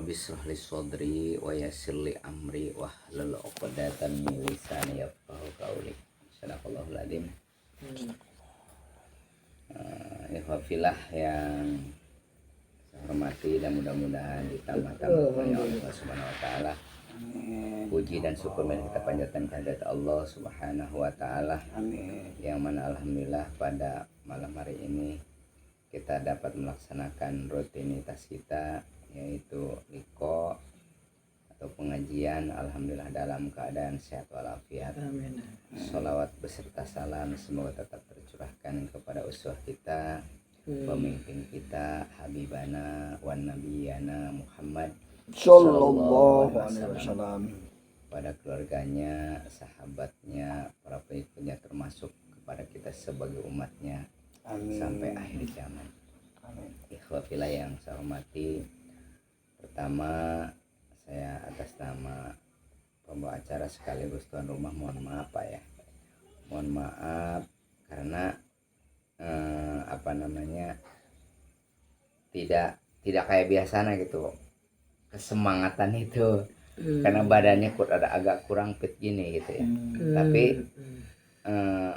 Rabbi shrah li sadri wa yassir li amri wahlul 'uqdatam min lisani yafqahu qawli. Sadaqallahul adzim. Ikhwafillah yang saya hormati dan mudah-mudahan ditambah-tambah oleh Allah Subhanahu wa taala. Puji dan syukur kita panjatkan kehadirat Allah Subhanahu wa taala. Yang mana alhamdulillah pada malam hari ini kita dapat melaksanakan rutinitas kita, yaitu liko atau pengajian, alhamdulillah dalam keadaan sehat walafiat. Amin. Sholawat beserta salam semoga tetap tercurahkan kepada uswah kita, pemimpin kita, habibana wan nabiyana Muhammad sallallahu alaihi wasallam, pada keluarganya, sahabatnya, para pengikutnya, termasuk kepada kita sebagai umatnya. Amin. Sampai akhir zaman. Amin. Ikhwafillah yang saya hormati, pertama saya atas nama pembawa acara sekaligus tuan rumah mohon maaf Pak ya. Mohon maaf karena tidak kayak biasanya gitu. Kesemangatan itu karena badannya ada agak kurang fit gini gitu ya. Tapi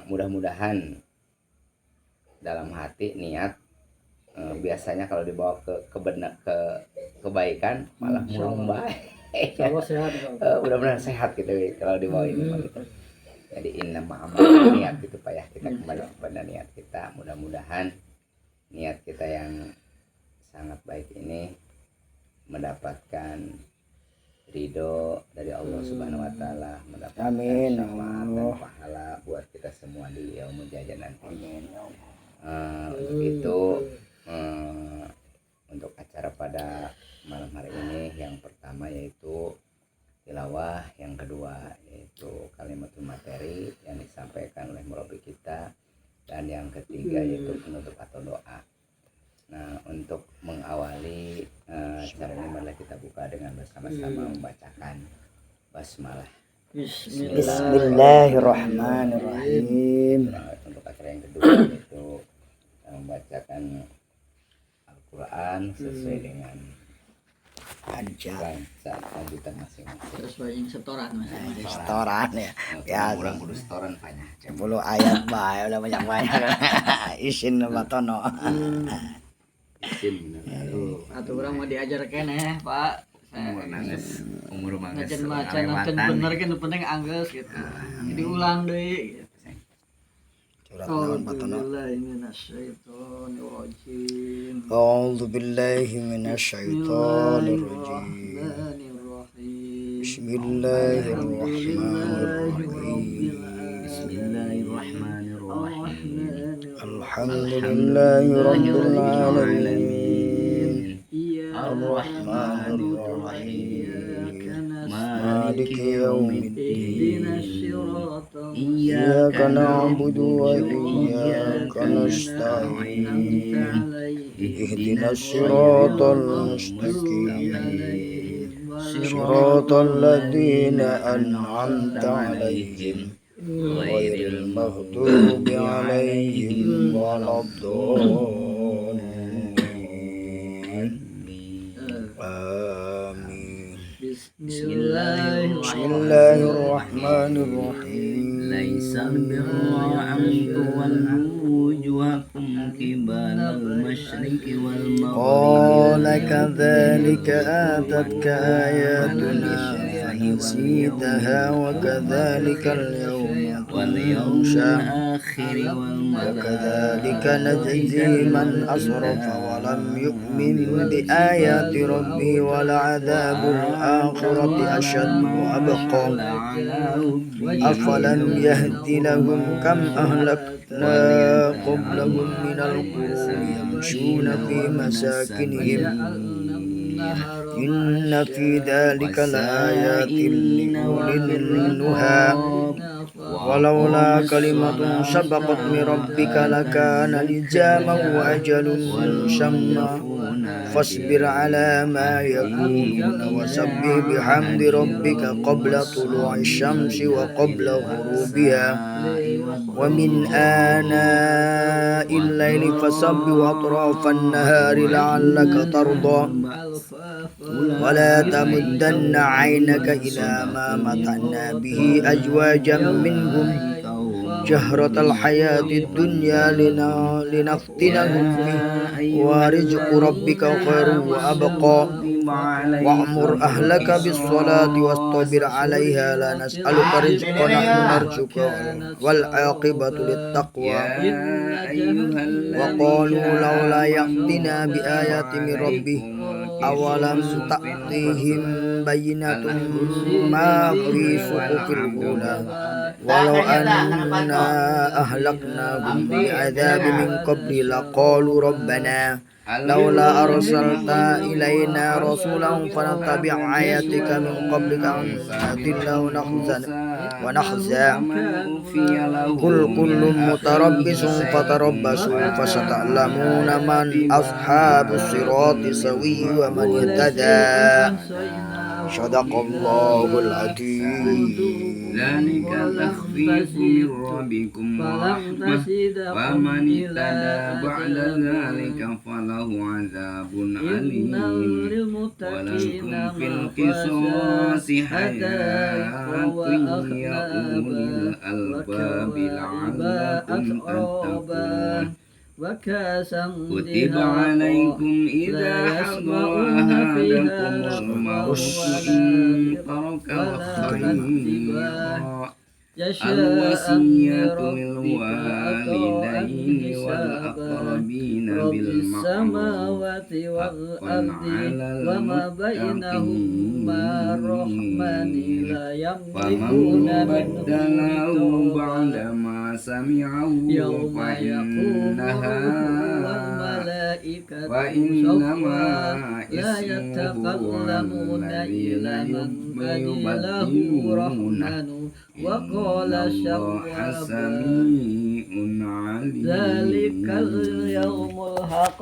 mudah-mudahan dalam hati niat biasanya kalau dibawa ke kebaikan malah murung baik. Mudah-mudahan sehat gitu kalau dibawa ini gitu. Jadi inna ma'amal niat gitu Pak ya, kita kembali kepada niat kita. Mudah-mudahan niat kita yang sangat baik ini mendapatkan ridho dari Allah Subhanahu wa taala, mendapatkan syafaat dan pahala buat kita semua di yaumul jaza nanti. Amin. Untuk itu untuk acara pada malam hari ini yang pertama yaitu tilawah, yang kedua yaitu kalimatul materi yang disampaikan oleh murabi kita, dan yang ketiga yaitu penutup atau doa. Nah, untuk mengawali acara ini marilah kita buka dengan bersama-sama membacakan basmalah. Bismillahirrahmanirrahim. Untuk acara yang kedua yaitu membacakan Al-Quran sesuai dengan lanjutan masing-masing. Sesuai yang setoran masing-masing. Setoran ya. Ya, kurang kudu setoran banyak. 10 ayat bae udah banyak-banyak. Isin batono. Isin bener. Atuh urang mau diajar keneh, Pak. Umur mangges. Ngajen macan bener kan penting anggeus gitu. Jadi ulang deui. Surat naon batono? A'udzu billahi minasyaitonir rajim. Bismillahirrahmanirrahim. Alhamdulillahirabbil alamin. Ar-Rahmanir Rahim. Maliki yaumiddin. Iyyaka na'budu wa iyyaka nasta'in. Ihdinas siratal mustaqim. Siratal ladzina an'amta 'alaihim ghairil maghdubi 'alaihim waladdallin. Amin. Bismillahirrahmanirrahim. Laisal birra an tuwallu wujuhakum qibalal masyriqi wal maghrib. Qala kadzalika atatka ayatuna fanasitaha wa kadzalikal yawma tunsa wa kadzalika najzi man asrafa wa lam yu'min bi ayati rabbi wal 'adzabul akhirati ashaddu wa abqa. Afalam yahdi lahum kam ahlakna qablahum minal quruni yamshuna fi masakinihim inna fi dhalika laayatin liulil nuha ولولا كلمة سبقت من ربك لكان لزاما وأجل مسمى فاصبر على ما يقولون وسبح بحمد ربك قبل طلوع الشمس وقبل غروبها ومن آناء الليل فسبح وأطراف النهار لعلك ترضى ولا تمدن عينك إلى ما متعنا به أزواجا منهم زهرة الحياة الدنيا لنفتنهم فيه ورزق ربك خير وأبقى وأمر أهلك بالصلاة واصطبر عليها لا نسألك رزقا نحن نرزقك والعاقبة للتقوى وقالوا لولا يأتنا بآيات من ربه أولم تأتهم بينة ما في صحف الأولى ولو أنا أهلكناهم بعذاب من قبل لقالوا ربنا لولا أرسلت إلينا رسولا فنتبع آياتك من قبلك أن نذل ونخزى قل كل متربص فتربصوا فستعلمون من أصحاب الصراط سوي ومن اهتدى صدق الله العظيم ذلك تخفيف من ربكم ورحمة ومن اهتدى بعد ذلك فله عذاب أليم ولكم في القصاص حياة يا أولي الألباب لعلكم تتقون كتب عليكم إذا حضر أحدكم الموت إن ترك خيرا الوصية للوالدين والأقربين بالمعروف حقا على المتقين فمن بدله بعدما سمعه فإنما اسمه الذين يبدلونه وقال الله سميع عليم ذلك اليوم الحق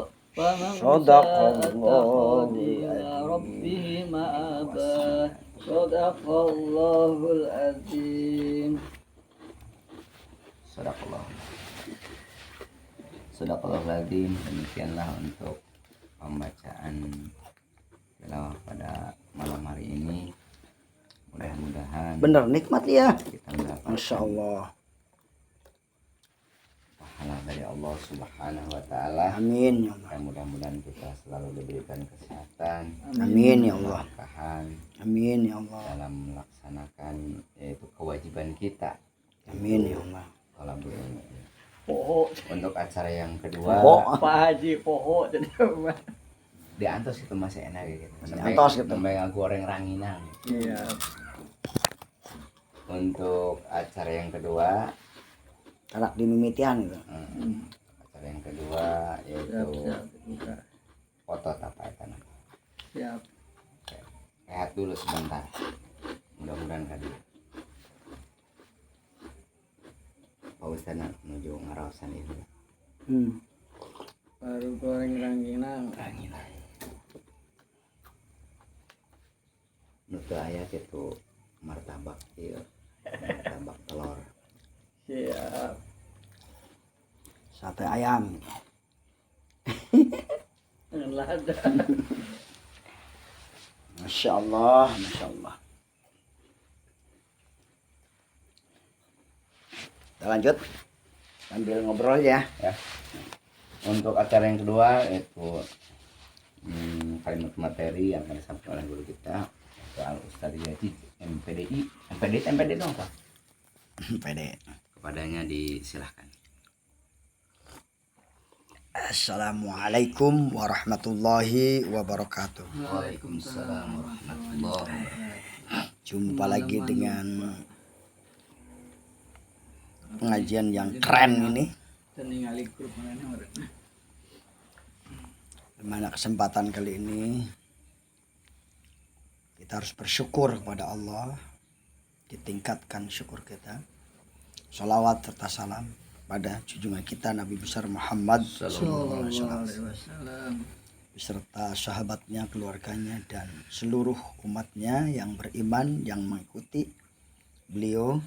صدق الله إلى ربه مآبا صدق الله العظيم. Sadaqallahul Demikianlah untuk pembacaan tilawah pada malam hari ini. Mudah-mudahan bener nikmat ya, kita mendapatkan Masya Allah. pahala dari Allah Subhanahu wa Ta'ala. Amin ya Allah. Dan mudah-mudahan kita selalu diberikan kesehatan, Amin ya Allah. keberkahan Amin ya Allah. dalam melaksanakan yaitu kewajiban kita. Amin ya Allah. Kalau begini. Poho, Untuk acara yang kedua Pak Haji poho jadi di Antos itu masih enak gitu. Antos gitu. Sampai goreng ranginang. iya. Untuk acara yang kedua, Tarak di mimitian gitu. acara yang kedua yaitu Siap. foto apa itu namanya? Siap. Rehat dulu sebentar. Mudah-mudahan tadi Pak Ustaz menuju ngarawasan itu. Baru goreng rangginang. Nutu ayat itu martabak ieu, martabak telur. Siap. Sate ayam gitu. Dengan lada. Masya Allah, Masya Allah. Kita lanjut sambil ngobrol ya. Ya. Untuk acara yang kedua itu kalimat materi yang akan disampaikan oleh guru kita soal Ustadz Yaji MPD dong Pak. Pede. Kepadanya disilahkan. Assalamualaikum warahmatullahi wabarakatuh. Waalaikumsalam warahmatullahi wabarakatuh. Jumpa lagi dengan pengajian yang keren ini. Ningali grup mana Dimana kesempatan kali ini kita harus bersyukur kepada Allah, ditingkatkan syukur kita Salawat serta salam pada junjungan kita Nabi besar Muhammad Sallallahu sallallahu alaihi wasallam alaihi wasallam. beserta sahabatnya, keluarganya dan seluruh umatnya yang beriman yang mengikuti beliau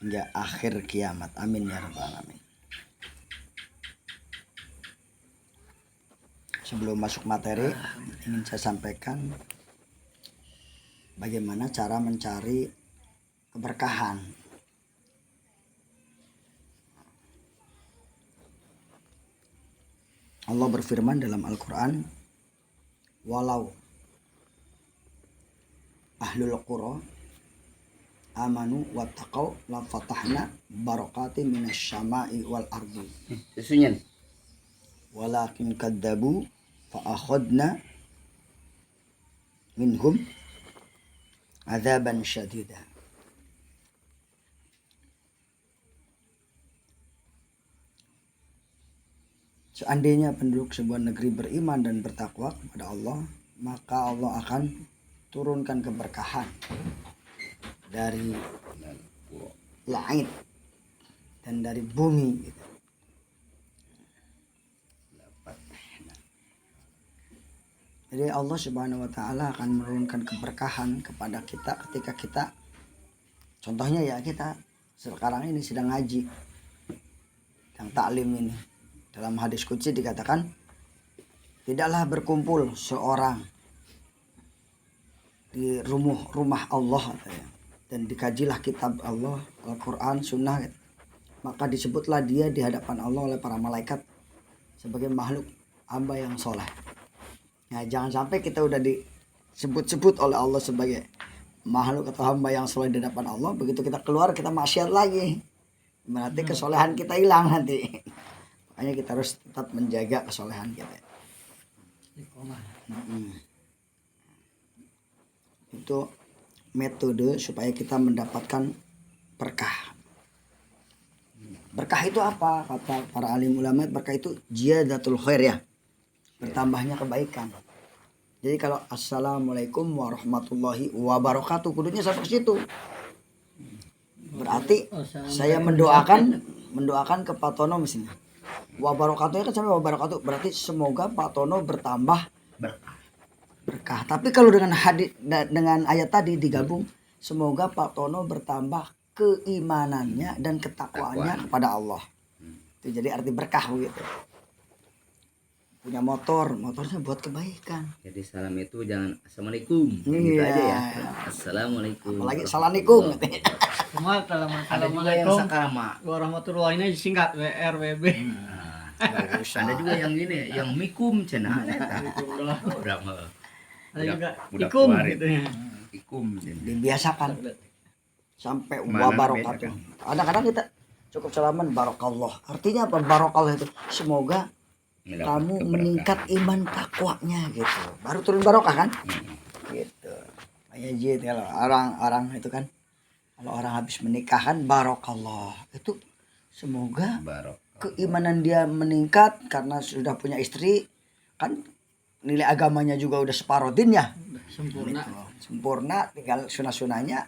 hingga akhir kiamat. Amin ya rabbal alamin. Sebelum masuk materi, ingin saya sampaikan bagaimana cara mencari keberkahan. Allah berfirman dalam Al-Quran, walau ahlul qura amanu wattaqau la fatahna barakatin minasy syama'i wal ardi Susunyan. walakin kadzabu fa akhadna minhum adzaban syadida. Seandainya penduduk sebuah negeri beriman dan bertakwa kepada Allah, maka Allah akan turunkan keberkahan dari langit dan dari bumi gitu. Jadi Allah Subhanahu wa taala akan menurunkan keberkahan kepada kita ketika kita, contohnya ya, kita sekarang ini sedang ngaji, sedang taklim ini. Dalam hadis qudsi dikatakan, tidaklah berkumpul seorang di rumah Allah dan dikajilah kitab Allah, Al-Quran, Sunnah, maka disebutlah dia di hadapan Allah oleh para malaikat sebagai makhluk hamba yang soleh. Nah, jangan sampai kita udah disebut-sebut oleh Allah sebagai makhluk atau hamba yang soleh di hadapan Allah, begitu kita keluar kita maksiat lagi, berarti kesolehan kita hilang nanti. Makanya kita harus tetap menjaga kesolehan kita. Itu metode supaya kita mendapatkan berkah. Berkah itu apa? Kata para alim ulama, berkah itu ziyadatul khair ya, bertambahnya kebaikan. Jadi kalau assalamualaikum warahmatullahi wabarakatuh, kudunya sampai ke situ. Berarti saya mendoakan ke Pak Tono misalnya. Wabarakatuhnya kan sampai wabarakatuh, berarti semoga Pak Tono bertambah berkah. Tapi kalau dengan ayat tadi digabung, semoga Pak Tono bertambah keimanannya dan ketakwaannya kepada Allah. Itu jadi arti berkah begitu. Punya motornya buat kebaikan. Jadi salam itu jangan assalamualaikum, gitu Iya. aja ya. Assalamualaikum. Apalagi assalamualaikum. Semua Ada juga yang assalamualaikum sakama. warahmatullahi wabarakatuh singkat WRWB. Ada juga yang gini, yang mikum cenah. Udah mah. Ada juga Budak ikum warit. gitu ya. Ikum. Dibiasakan sampai Mana wabarakatuh. Kadang-kadang kita cukup salaman barokallah. Artinya apa barokallah itu? Semoga kamu meningkat iman takwanya gitu. Baru turun barokah kan? Gitu. Kayak jid kalau orang itu kan, kalau orang habis menikah kan barokallah. Itu semoga Barok. keimanan dia meningkat karena sudah punya istri, kan nilai agamanya juga udah separuh din ya. Sempurna. Gitu. Sempurna, tinggal sunah-sunahnya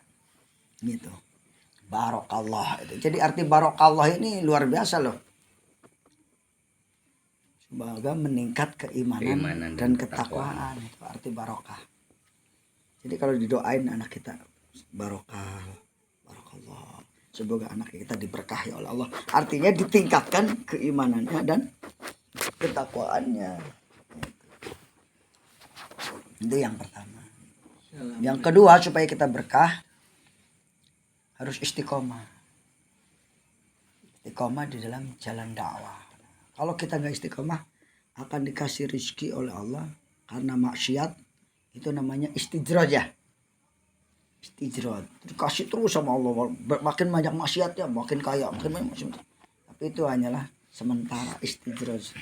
gitu. Barokallah itu. Jadi arti barokallah ini luar biasa loh. Semoga meningkat keimanan dan ketakwaan. Itu arti barokah. Jadi kalau didoain anak kita barokah, barokallah. Semoga anak kita diberkahi oleh Allah. Artinya ditingkatkan keimanannya dan ketakwaannya. Itu yang pertama. Yang kedua, supaya kita berkah harus istiqomah. Istiqomah di dalam jalan dakwah. Kalau kita nggak istiqomah, akan dikasih rezeki oleh Allah karena maksiat, itu namanya istijraj ya. Istijraj, dikasih terus sama Allah, makin banyak maksiatnya, makin kaya, makin banyak maksiat. Tapi itu hanyalah sementara istijraj.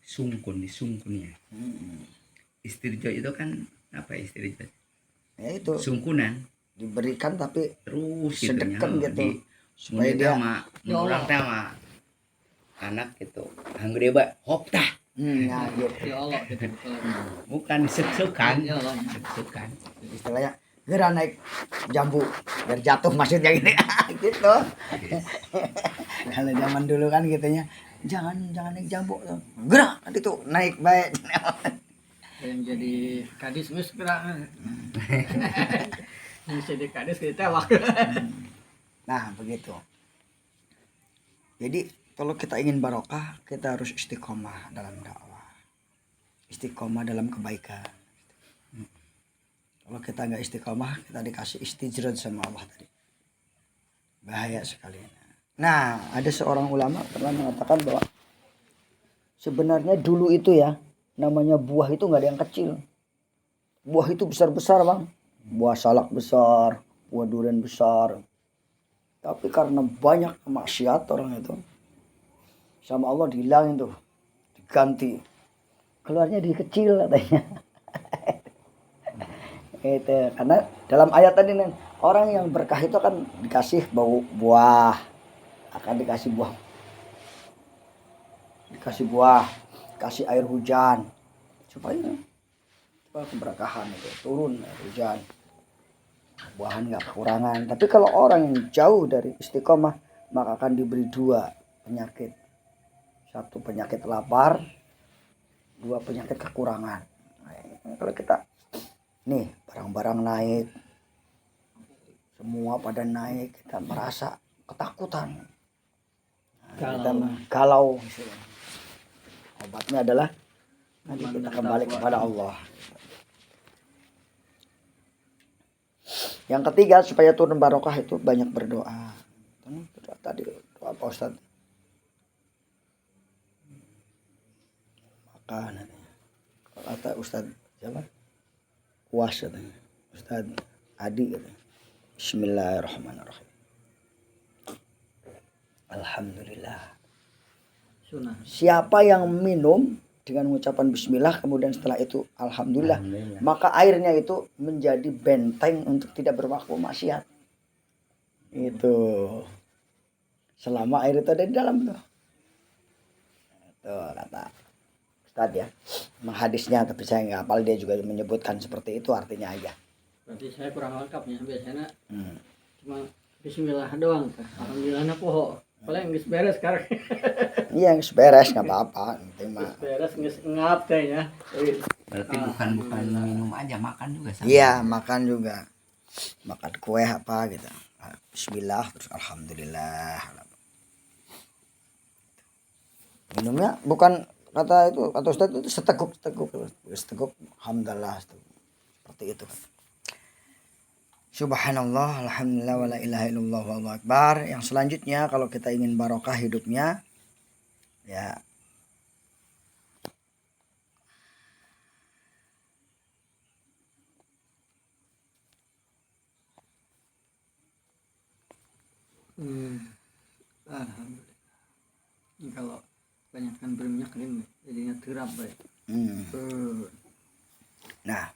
Sungkun ya. Istirja itu kan apa istirja? Ya itu Sungkunan. diberikan tapi Terus sedeken gitu. Supaya Supaya dia dia orang tama anak gitu. Hanggede ba hop tah. ya gitu. Ya Allah gitu. Bukan diseksukan. Ya Allah. Diseksukan. Istilahnya gerak naik jambu biar jatuh maksudnya gini gitu. Kalau zaman dulu kan gitunya jangan naik jambu gerak nanti tuh naik baik. Yang jadi kadis geus gerak. Yang jadi kadis kita waktu. Nah begitu. Jadi kalau kita ingin barokah kita harus istiqomah dalam dakwah, istiqomah dalam kebaikan. Kalau kita nggak istiqomah kita dikasih istijrad sama Allah tadi, bahaya sekali. Nah ada seorang ulama pernah mengatakan bahwa sebenarnya dulu itu ya namanya buah itu nggak ada yang kecil, buah itu besar-besar bang, buah salak besar, buah durian besar. Tapi karena banyak maksiat orang itu sama Allah dihilangin tuh, diganti, keluarnya di kecil katanya. Itu karena dalam ayat tadi nih orang yang berkah itu akan dikasih bau buah, akan dikasih buah, kasih air hujan supaya keberkahan itu turun air hujan, buahan nggak kekurangan. Tapi kalau orang yang jauh dari istiqomah maka akan diberi dua penyakit, satu penyakit lapar, dua penyakit kekurangan. Nah, kalau kita nih barang-barang naik, semua pada naik, kita merasa ketakutan, kita galau. Obatnya adalah nanti kita kembali kepada Allah. Yang ketiga supaya turun barokah itu banyak berdoa. Tadi doa Pak Ustadz. Maka nanti kata Ustadz siapa? Kuas katanya. Ustadz Adi katanya. Bismillahirrahmanirrahim. Alhamdulillah. Sunnah. Siapa yang minum dengan mengucapkan bismillah kemudian setelah itu alhamdulillah, maka airnya itu menjadi benteng untuk tidak berlaku maksiat. Itu selama air itu ada di dalam tuh. Itu kata Ustadz ya. Menghadisnya tapi saya nggak hafal, dia juga menyebutkan seperti itu artinya aja. Berarti saya kurang lengkapnya biasanya. Cuma bismillah doang. Alhamdulillahnya poho. Paling geus beres sekarang. Iya geus beres nggak apa-apa. Geus beres geus ngap kayaknya. Berarti bukan minum aja, makan juga sama. Iya makan juga, makan kue apa gitu. Bismillah terus alhamdulillah. Minumnya bukan kata itu kata Ustadz itu seteguk alhamdulillah seperti itu kan. Subhanallah, alhamdulillah, wa la ilaha illallah, wallahu akbar. Yang selanjutnya kalau kita ingin barokah hidupnya ya Alhamdulillah. Ini kalau banyakkan berminyak ini jadinya terap baik. Nah,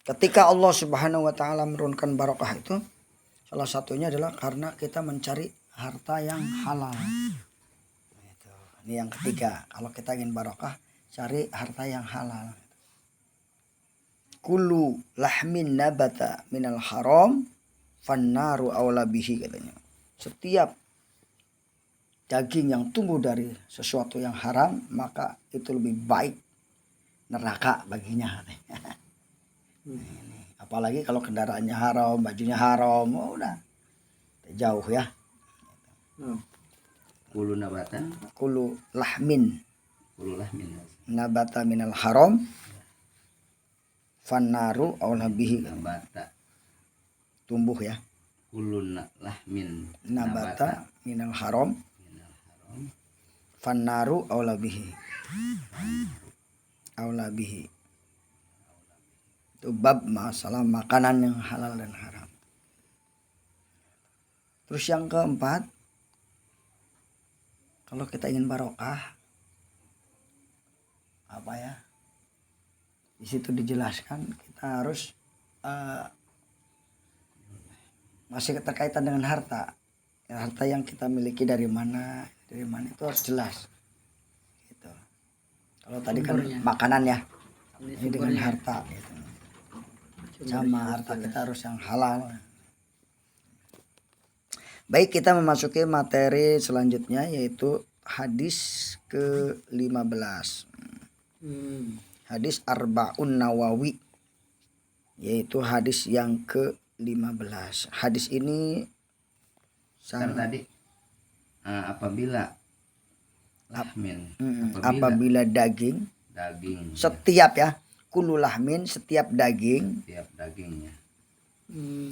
ketika Allah Subhanahu wa taala menurunkan barokah itu salah satunya adalah karena kita mencari harta yang halal. Itu. Ini yang ketiga, kalau kita ingin barokah cari harta yang halal. Kullu lahmin nabata minal haram fannaru aula bihi katanya. Setiap daging yang tumbuh dari sesuatu yang haram maka itu lebih baik neraka baginya. Apalagi kalau kendaraannya haram, bajunya haram, oh udah jauh ya. Kulu nabatan, Kulu lahmin nabata minal haram fannaru aula bihi. nabata, Tumbuh ya. kulu lahmin Nabata minal haram fannaru aula bihi. Aula bihi. Itu bab masalah makanan yang halal dan haram. Terus yang keempat, kalau kita ingin barokah apa ya? Di situ dijelaskan kita harus masih keterkaitan dengan harta. Harta yang kita miliki dari mana itu harus jelas. Gitu. Kalau tadi kan makanan ya, ini dengan harta. Gitu. sama harta kita harus yang halal. Baik, kita memasuki materi selanjutnya yaitu hadis ke-15. Hadis Arba'un Nawawi, yaitu hadis yang ke-15. Hadis ini Kan tadi apabila lahmin, apabila daging setiap ya, kullu lahmin, setiap dagingnya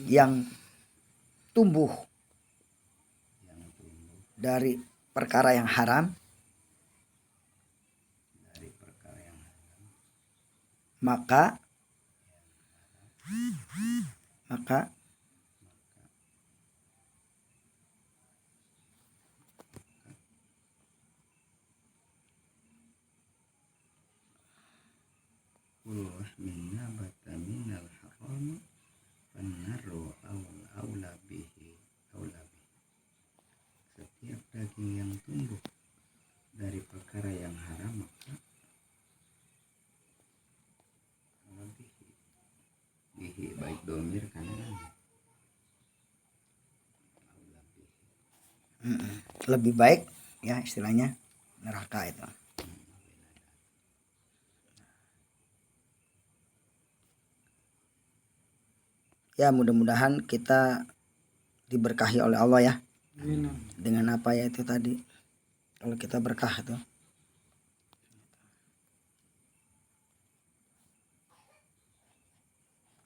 yang tumbuh dari perkara yang haram, maka min nabata minal haram fannaru aula bihi. Setiap daging yang tumbuh dari perkara yang haram maka bihi baik domir kanan lebih baik ya, istilahnya neraka itu. Ya, mudah-mudahan kita diberkahi oleh Allah ya. Dengan apa ya itu tadi. Kalau kita berkah itu.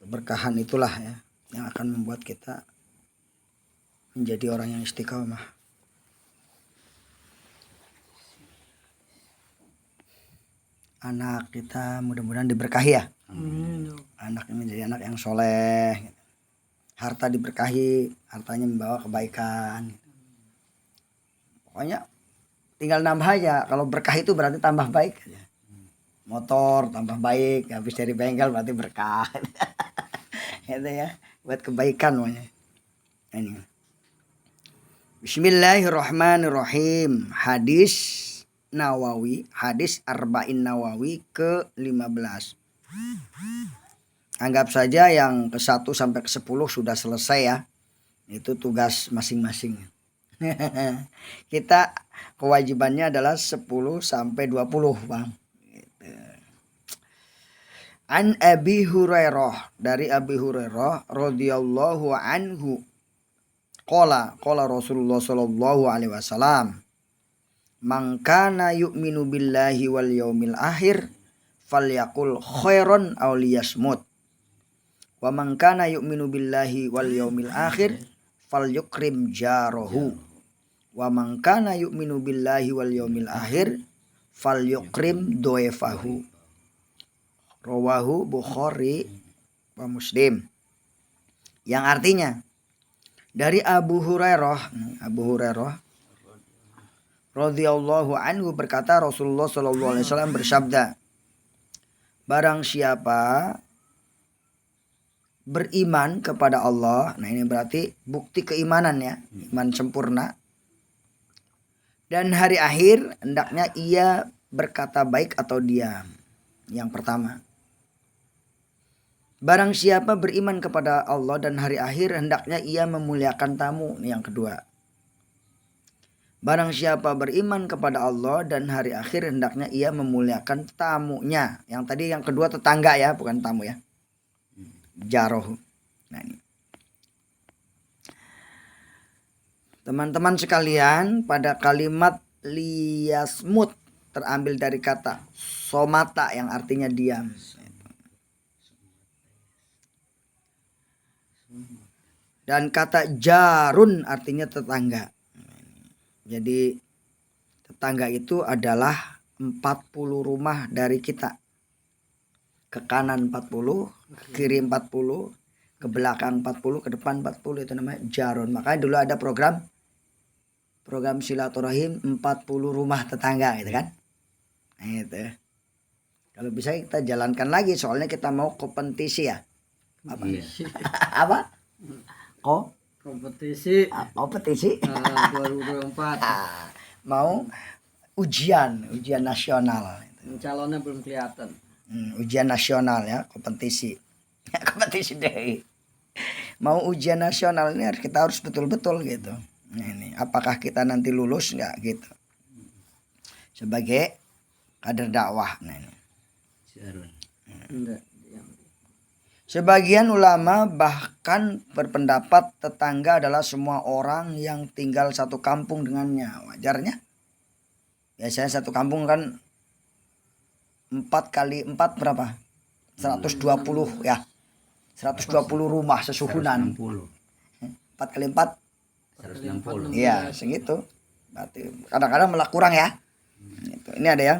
Keberkahan itulah ya yang akan membuat kita menjadi orang yang istiqomah. Anak kita mudah-mudahan diberkahi ya. Anaknya menjadi anak yang soleh. Harta diberkahi, hartanya membawa kebaikan. Pokoknya tinggal nambah aja. Kalau berkah itu berarti tambah baik aja. Motor tambah baik, habis dari bengkel berarti berkah. Itu ya, buat kebaikan pokoknya. Ini. Bismillahirrahmanirrahim. Hadis Nawawi, hadis Arba'in Nawawi ke-15. Anggap saja yang ke-1 sampai ke-10 sudah selesai ya. Itu tugas masing-masing. Kita kewajibannya adalah 10 sampai 20, Bang. Gitu. An Abi Hurairah, dari Abi Hurairah radhiyallahu anhu. Qala Rasulullah sallallahu alaihi wasallam, "Man kana yu'minu billahi wal yaumil akhir falyaqul khairan aw liyasmut. Wa man kana yu'minu billahi wal yaumil akhir falyukrim jarahu. Wa man kana yu'minu billahi wal yaumil akhir falyukrim doefahu." Rawahu Bukhari wa Muslim. Yang artinya dari Abu Hurairah radhiyallahu anhu berkata, Rasulullah sallallahu alaihi wasallam bersabda, barang siapa beriman kepada Allah, nah ini berarti bukti keimanan ya, iman sempurna, dan hari akhir, hendaknya ia berkata baik atau diam. Yang pertama, barang siapa beriman kepada Allah dan hari akhir, hendaknya ia memuliakan tamu. Yang kedua, barang siapa beriman kepada Allah dan hari akhir, hendaknya ia memuliakan tamunya. Yang tadi yang kedua tetangga ya, bukan tamu ya. Jaroh. Nah ini. Teman-teman sekalian, pada kalimat liyasmut terambil dari kata somata yang artinya diam. Dan kata jarun artinya tetangga. Jadi tetangga itu adalah 40 rumah dari kita. Ke kanan 40, ke kiri 40, ke belakang 40, ke depan 40, itu namanya jarun. Makanya dulu ada program silaturahim 40 rumah tetangga gitu kan. Nah, itu. Kalau bisa kita jalankan lagi, soalnya kita mau kompetisi ya. Apa? Apa? Kompetisi 2024. Mau ujian nasional. Calonnya belum kelihatan. Ujian nasional ya, kompetisi. Kompetisi deh. Mau ujian nasional ini kita harus betul-betul gitu. Nah, ini apakah kita nanti lulus nggak gitu sebagai kader dakwah. Nah, ini. Enggak. Sebagian ulama bahkan berpendapat tetangga adalah semua orang yang tinggal satu kampung dengannya. Wajarnya. Biasanya satu kampung kan 4 kali 4 berapa? 120 ya. 120 rumah sesuhunan. 4 kali 4 160. iya segitu. Berarti kadang-kadang malah kurang ya. Ini ada yang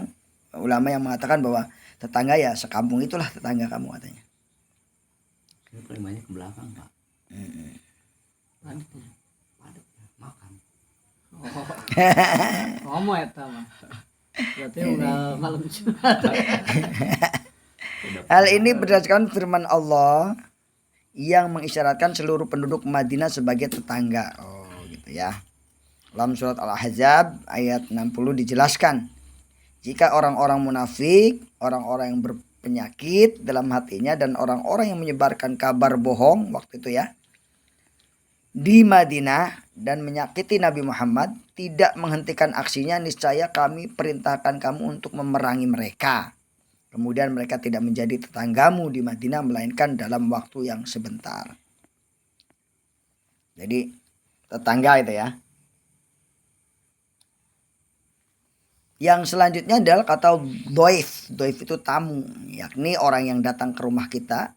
ulama yang mengatakan bahwa tetangga ya sekampung itulah tetangga kamu katanya. Ini paling banyak ke belakang, Pak. Padatnya. Padat makan. Ngomong eta mah. Berarti udah malam Jumat. Hal ini berdasarkan firman Allah yang mengisyaratkan seluruh penduduk Madinah sebagai tetangga. Oh, gitu ya. Dalam surat Al-Ahzab ayat 60 dijelaskan, jika orang-orang munafik, orang-orang yang berpenyakit dalam hatinya dan orang-orang yang menyebarkan kabar bohong waktu itu ya di Madinah dan menyakiti Nabi Muhammad tidak menghentikan aksinya, niscaya kami perintahkan kamu untuk memerangi mereka. Kemudian mereka tidak menjadi tetanggamu di Madinah melainkan dalam waktu yang sebentar. Jadi tetangga itu ya. Yang selanjutnya adalah kata doif. Doif itu tamu, yakni orang yang datang ke rumah kita,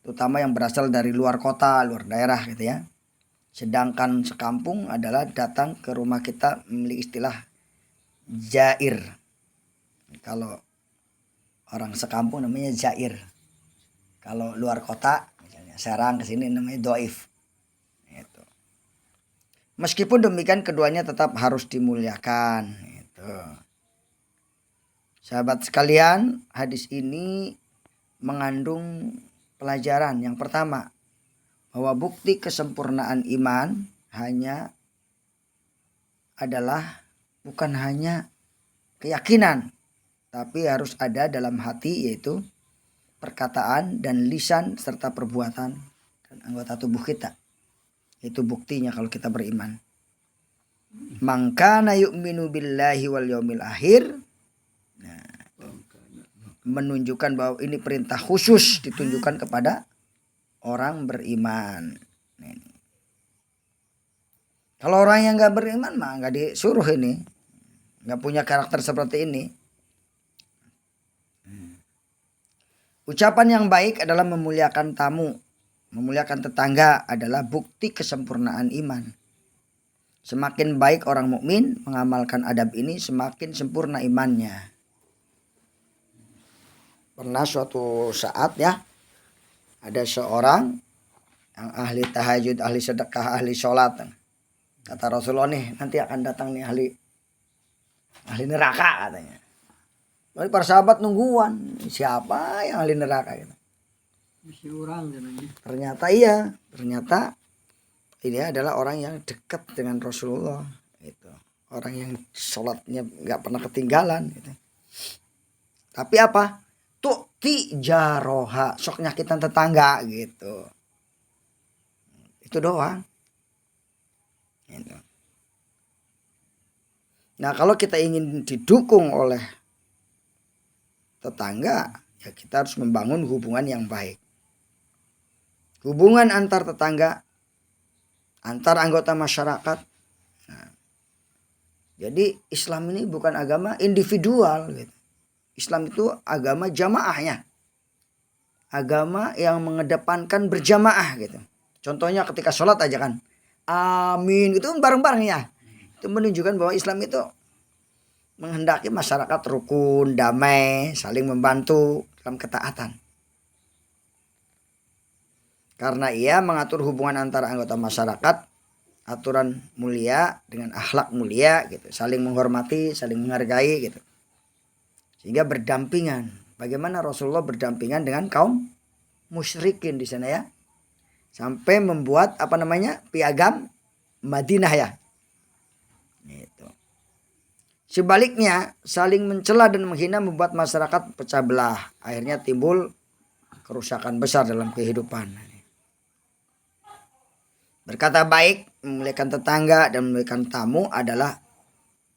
terutama yang berasal dari luar kota, luar daerah gitu ya. Sedangkan sekampung adalah datang ke rumah kita memiliki istilah jair. Kalau orang sekampung namanya jair. Kalau luar kota, misalnya Serang ke sini namanya doif. Itu. Meskipun demikian keduanya tetap harus dimuliakan. Itu. Sahabat sekalian, hadis ini mengandung pelajaran. Yang pertama, bahwa bukti kesempurnaan iman adalah bukan hanya keyakinan, tapi harus ada dalam hati, yaitu perkataan dan lisan serta perbuatan dan anggota tubuh kita. Itu buktinya kalau kita beriman. Man kana yu'minu billahi wal yaumil akhir. Nah, menunjukkan bahwa ini perintah khusus ditunjukkan kepada orang beriman. Kalau orang yang nggak beriman mah nggak disuruh ini, nggak punya karakter seperti ini. Ucapan yang baik adalah memuliakan tamu, memuliakan tetangga adalah bukti kesempurnaan iman. Semakin baik orang mukmin mengamalkan adab ini, semakin sempurna imannya. Pernah suatu saat ya, ada seorang yang ahli tahajud, ahli sedekah, ahli sholat. Kata Rasulullah nih, nanti akan datang nih ahli neraka katanya. Lalu para sahabat nungguan, siapa yang ahli neraka gitu. Misi orang katanya. Ternyata iya, ternyata ini adalah orang yang dekat dengan Rasulullah. Gitu. Orang yang sholatnya nggak pernah ketinggalan. Gitu. Tapi apa? Tu'ti jaroha, sok nyakitan tetangga gitu. Itu doang. Gitu. Nah kalau kita ingin didukung oleh tetangga, ya kita harus membangun hubungan yang baik. Hubungan antar tetangga, antar anggota masyarakat. Nah, jadi Islam ini bukan agama individual gitu. Islam itu agama jamaahnya. Agama yang mengedepankan berjamaah gitu. Contohnya ketika sholat aja kan. Amin gitu bareng-bareng ya. Itu menunjukkan bahwa Islam itu menghendaki masyarakat rukun, damai, saling membantu dalam ketaatan. Karena ia mengatur hubungan antara anggota masyarakat, aturan mulia dengan akhlak mulia gitu. Saling menghormati, saling menghargai gitu. Sehingga berdampingan. Bagaimana Rasulullah berdampingan dengan kaum musyrikin di sana ya. Sampai membuat piagam Madinah ya. Gitu. Sebaliknya saling mencela dan menghina membuat masyarakat pecah belah. Akhirnya timbul kerusakan besar dalam kehidupan. Berkata baik, memuliakan tetangga dan memuliakan tamu adalah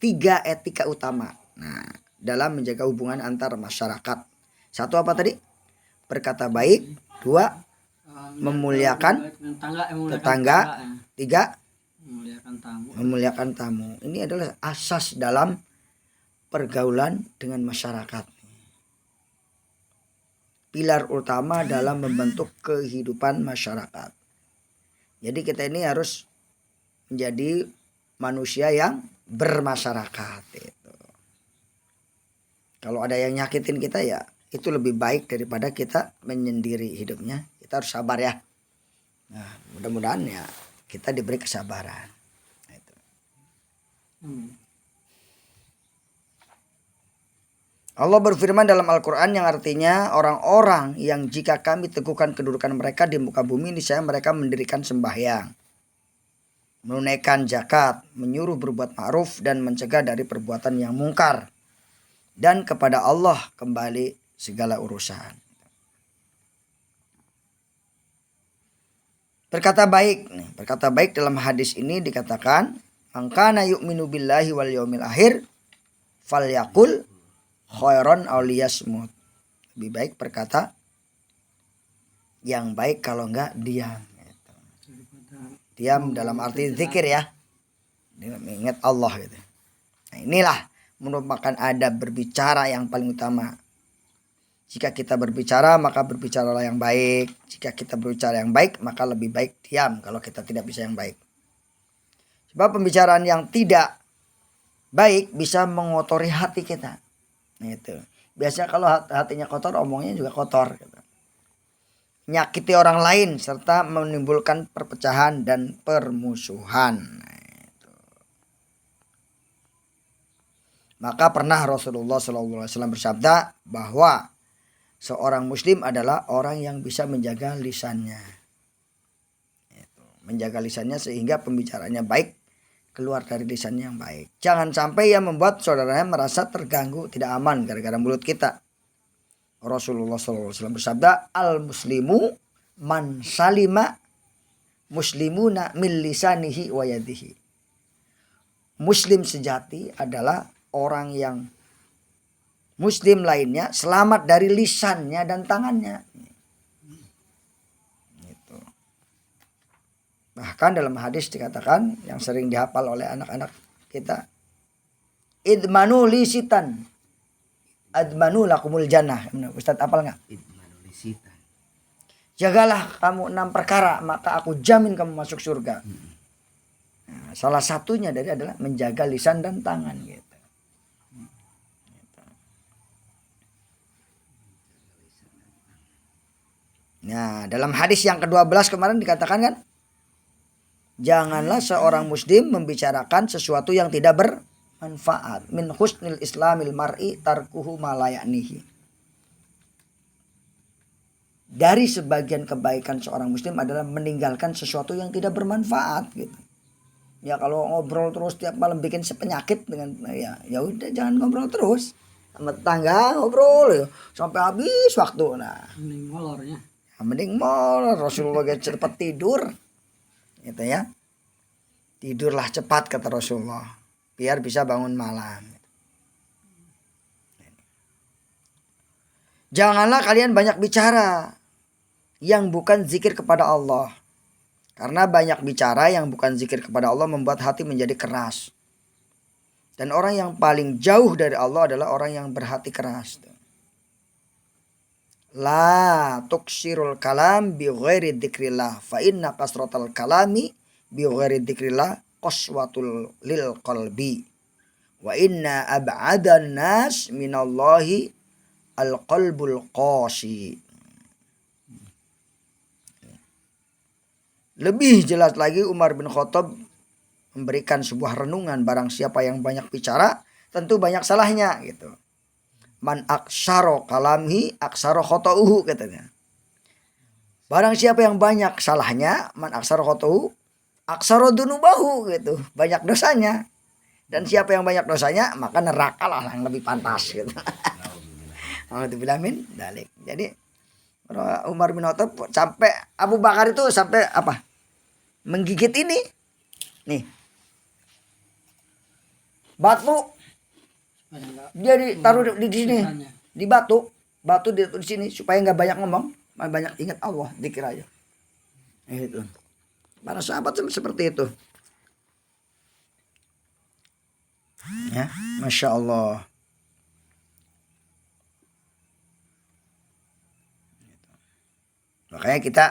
3 etika utama. Nah, dalam menjaga hubungan antar masyarakat. 1 apa tadi? Berkata baik. 2, memuliakan tetangga. 3, memuliakan tamu. Ini adalah asas dalam pergaulan dengan masyarakat. Pilar utama dalam membentuk kehidupan masyarakat. Jadi kita ini harus menjadi manusia yang bermasyarakat itu. Kalau ada yang nyakitin kita ya itu lebih baik daripada kita menyendiri hidupnya. Kita harus sabar ya. Nah, mudah-mudahan ya kita diberi kesabaran. Itu. Allah berfirman dalam Al-Quran yang artinya orang-orang yang jika kami teguhkan kedudukan mereka di muka bumi, niscaya mereka mendirikan sembahyang, menunaikan zakat, menyuruh berbuat ma'ruf dan mencegah dari perbuatan yang mungkar, dan kepada Allah kembali segala urusan. Berkata baik dalam hadis ini dikatakan, "Mangkana yu'minu billahi wal yaumil akhir falyaqul khairon aw liyasmut." Lebih baik berkata yang baik, kalau enggak diam. Diam dalam arti zikir ya. Mengingat Allah gitu. Nah, inilah merupakan adab berbicara yang paling utama. Jika kita berbicara maka berbicaralah yang baik. Jika kita berbicara yang baik maka lebih baik diam kalau kita tidak bisa yang baik. Sebab pembicaraan yang tidak baik bisa mengotori hati kita. Nah, itu. Biasanya kalau hatinya kotor, omongnya juga kotor. Gitu. Nyakiti orang lain serta menimbulkan perpecahan dan permusuhan. Nah, itu. Maka pernah Rasulullah SAW bersabda bahwa seorang muslim adalah orang yang bisa menjaga lisannya. Itu. Menjaga lisannya sehingga pembicaraannya baik, keluar dari lisannya yang baik. Jangan sampai ia membuat saudaranya merasa terganggu, tidak aman gara-gara mulut kita. Rasulullah SAW bersabda, al-muslimu man salima muslimuna min lisanihi wa yadihi. Muslim sejati adalah orang yang muslim lainnya selamat dari lisannya dan tangannya. Bahkan dalam hadis dikatakan yang sering dihafal oleh anak-anak kita, idmanu lisitan admanu lakumul jannah. Ustadz hafal nggak? Idmanu lisitan. Jagalah kamu 6 perkara maka aku jamin kamu masuk surga. Nah, salah satunya dari adalah menjaga lisan dan tangan gitu. Nah, dalam hadis yang ke-12 kemarin dikatakan kan, janganlah seorang muslim membicarakan sesuatu yang tidak bermanfaat. Min husnil islamil mar'i tarkuhu ma la ya'nihi. Dari sebagian kebaikan seorang muslim adalah meninggalkan sesuatu yang tidak bermanfaat gitu. Ya kalau ngobrol terus tiap malam bikin sepenyakit dengan ya udah jangan ngobrol terus. Sama tetangga ngobrol ya sampai habis waktu. Nah, mending molornya. Mending molor. Rasulullah cepat tidur. Gitu ya. Tidurlah cepat kata Rasulullah biar bisa bangun malam. Janganlah kalian banyak bicara yang bukan zikir kepada Allah. Karena banyak bicara yang bukan zikir kepada Allah membuat hati menjadi keras. Dan orang yang paling jauh dari Allah adalah orang yang berhati keras. La tuksirul kalam bi ghairi dzikrillah fa inna kasratal kalami bi ghairi dzikrillah qaswatul lil qalbi wa inna ab'adan nas minallahi al qalbul qasi. Lebih jelas lagi Umar bin Khattab memberikan sebuah renungan, barang siapa yang banyak bicara tentu banyak salahnya gitu. Man aksaro kalamhi aksaro khotauhu katanya. Barang siapa yang banyak salahnya, man aksaro khotauhu aksaro dunubahu gitu, banyak dosanya. Dan siapa yang banyak dosanya maka neraka lah yang lebih pantas gitu. Alhamdulillah min dalik. Jadi Umar bin Khattab sampai Abu Bakar itu sampai apa? Menggigit ini. Nih. Batu dia ditaruh di sini. Di batu di sini supaya nggak banyak ngomong, banyak ingat Allah, zikir aja. Itu. Para sahabat seperti itu. Ya, Masya Allah. Makanya kita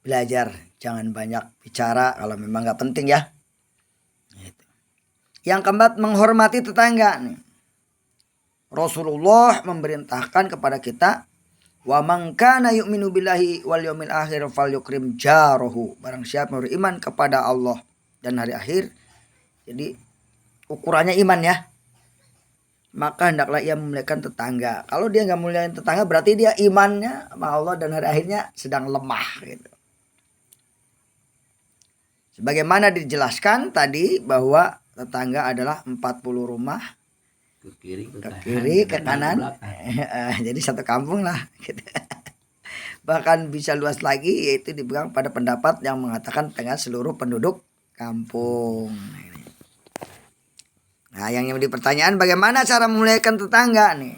belajar jangan banyak bicara kalau memang nggak penting ya. Gitu. Yang keempat, menghormati tetangga nih. Rasulullah memerintahkan kepada kita, wa man kana yu'minu billahi wal yawmil akhir falyukrim jarahu. Barang siapa beriman kepada Allah dan hari akhir. Jadi ukurannya iman ya. Maka hendaklah ia memuliakan tetangga. Kalau dia nggak muliakan tetangga berarti dia imannya sama Allah dan hari akhirnya sedang lemah gitu. Sebagaimana dijelaskan tadi bahwa tetangga adalah 40 rumah Ke kiri, ke kanan. Jadi satu kampung lah gitu. Bahkan bisa luas lagi, yaitu dipegang pada pendapat yang mengatakan tengah seluruh penduduk kampung. Nah, yang menjadi pertanyaan, bagaimana cara memuliakan tetangga nih?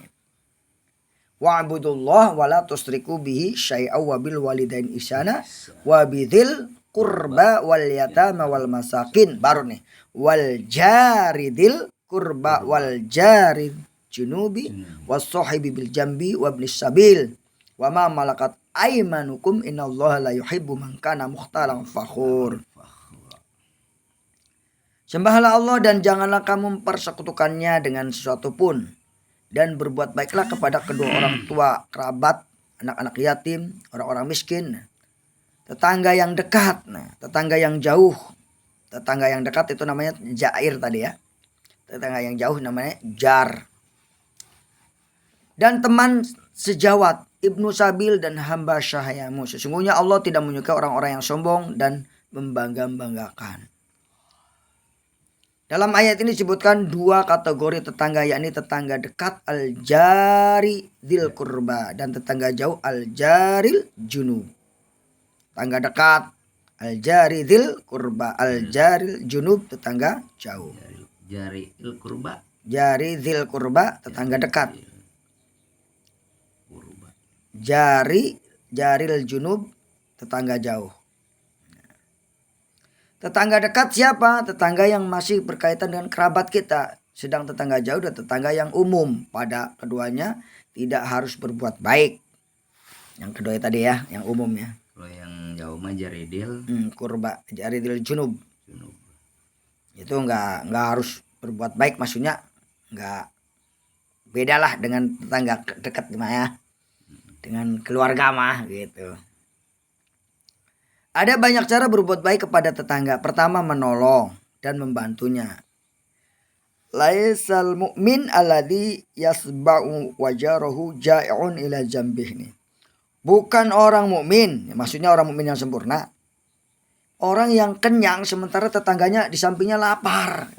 Wa'budullah wa la tusriku bihi syai'a wa bil walidain ihsana wa bidzil qurba wal yatama wal masakin. Baru nih, wal jaridil qurba wal jarid junubi was sahibi bil jambi wa ibnis sabil wa ma malakat aymanukum innallaha la yuhibbu man kana mukhtalan fakhur. Sembahlah Allah dan janganlah kamu mempersekutukannya dengan sesuatu pun. Dan berbuat baiklah kepada kedua orang tua, kerabat, anak-anak yatim, orang-orang miskin, tetangga yang dekat, tetangga yang jauh. Tetangga yang dekat itu namanya jair tadi ya. Tetangga yang jauh namanya jar. Dan teman sejawat, ibnu sabil dan hamba syahayamu. Sesungguhnya Allah tidak menyukai orang-orang yang sombong dan membangga-banggakan. Dalam ayat ini disebutkan dua kategori tetangga, yakni tetangga dekat al-jari dzil qurba dan tetangga jauh al-jaril junub. Tetangga dekat al-jari dzil qurba, al-jaril junub tetangga jauh. Jari il kurba. Jari dzil qurba tetangga dekat. Kurba. Jaril junub tetangga jauh. Tetangga dekat siapa? Tetangga yang masih berkaitan dengan kerabat kita. Sedang tetangga jauh dan tetangga yang umum. Pada keduanya tidak harus berbuat baik. Yang kedua tadi ya, yang umum ya. Kalau yang jauh mah jaridil. Kurba, jaridil junub. Itu nggak harus berbuat baik, maksudnya nggak bedalah dengan tetangga dekat mah ya. Dengan keluarga mah gitu. Ada banyak cara berbuat baik kepada tetangga. Pertama, menolong dan membantunya. Laisal mu'min alladhi yasba'u wajarahu ja'i'un ila jambih. Bukan orang mukmin, maksudnya orang mukmin yang sempurna. Orang yang kenyang sementara tetangganya di sampingnya lapar.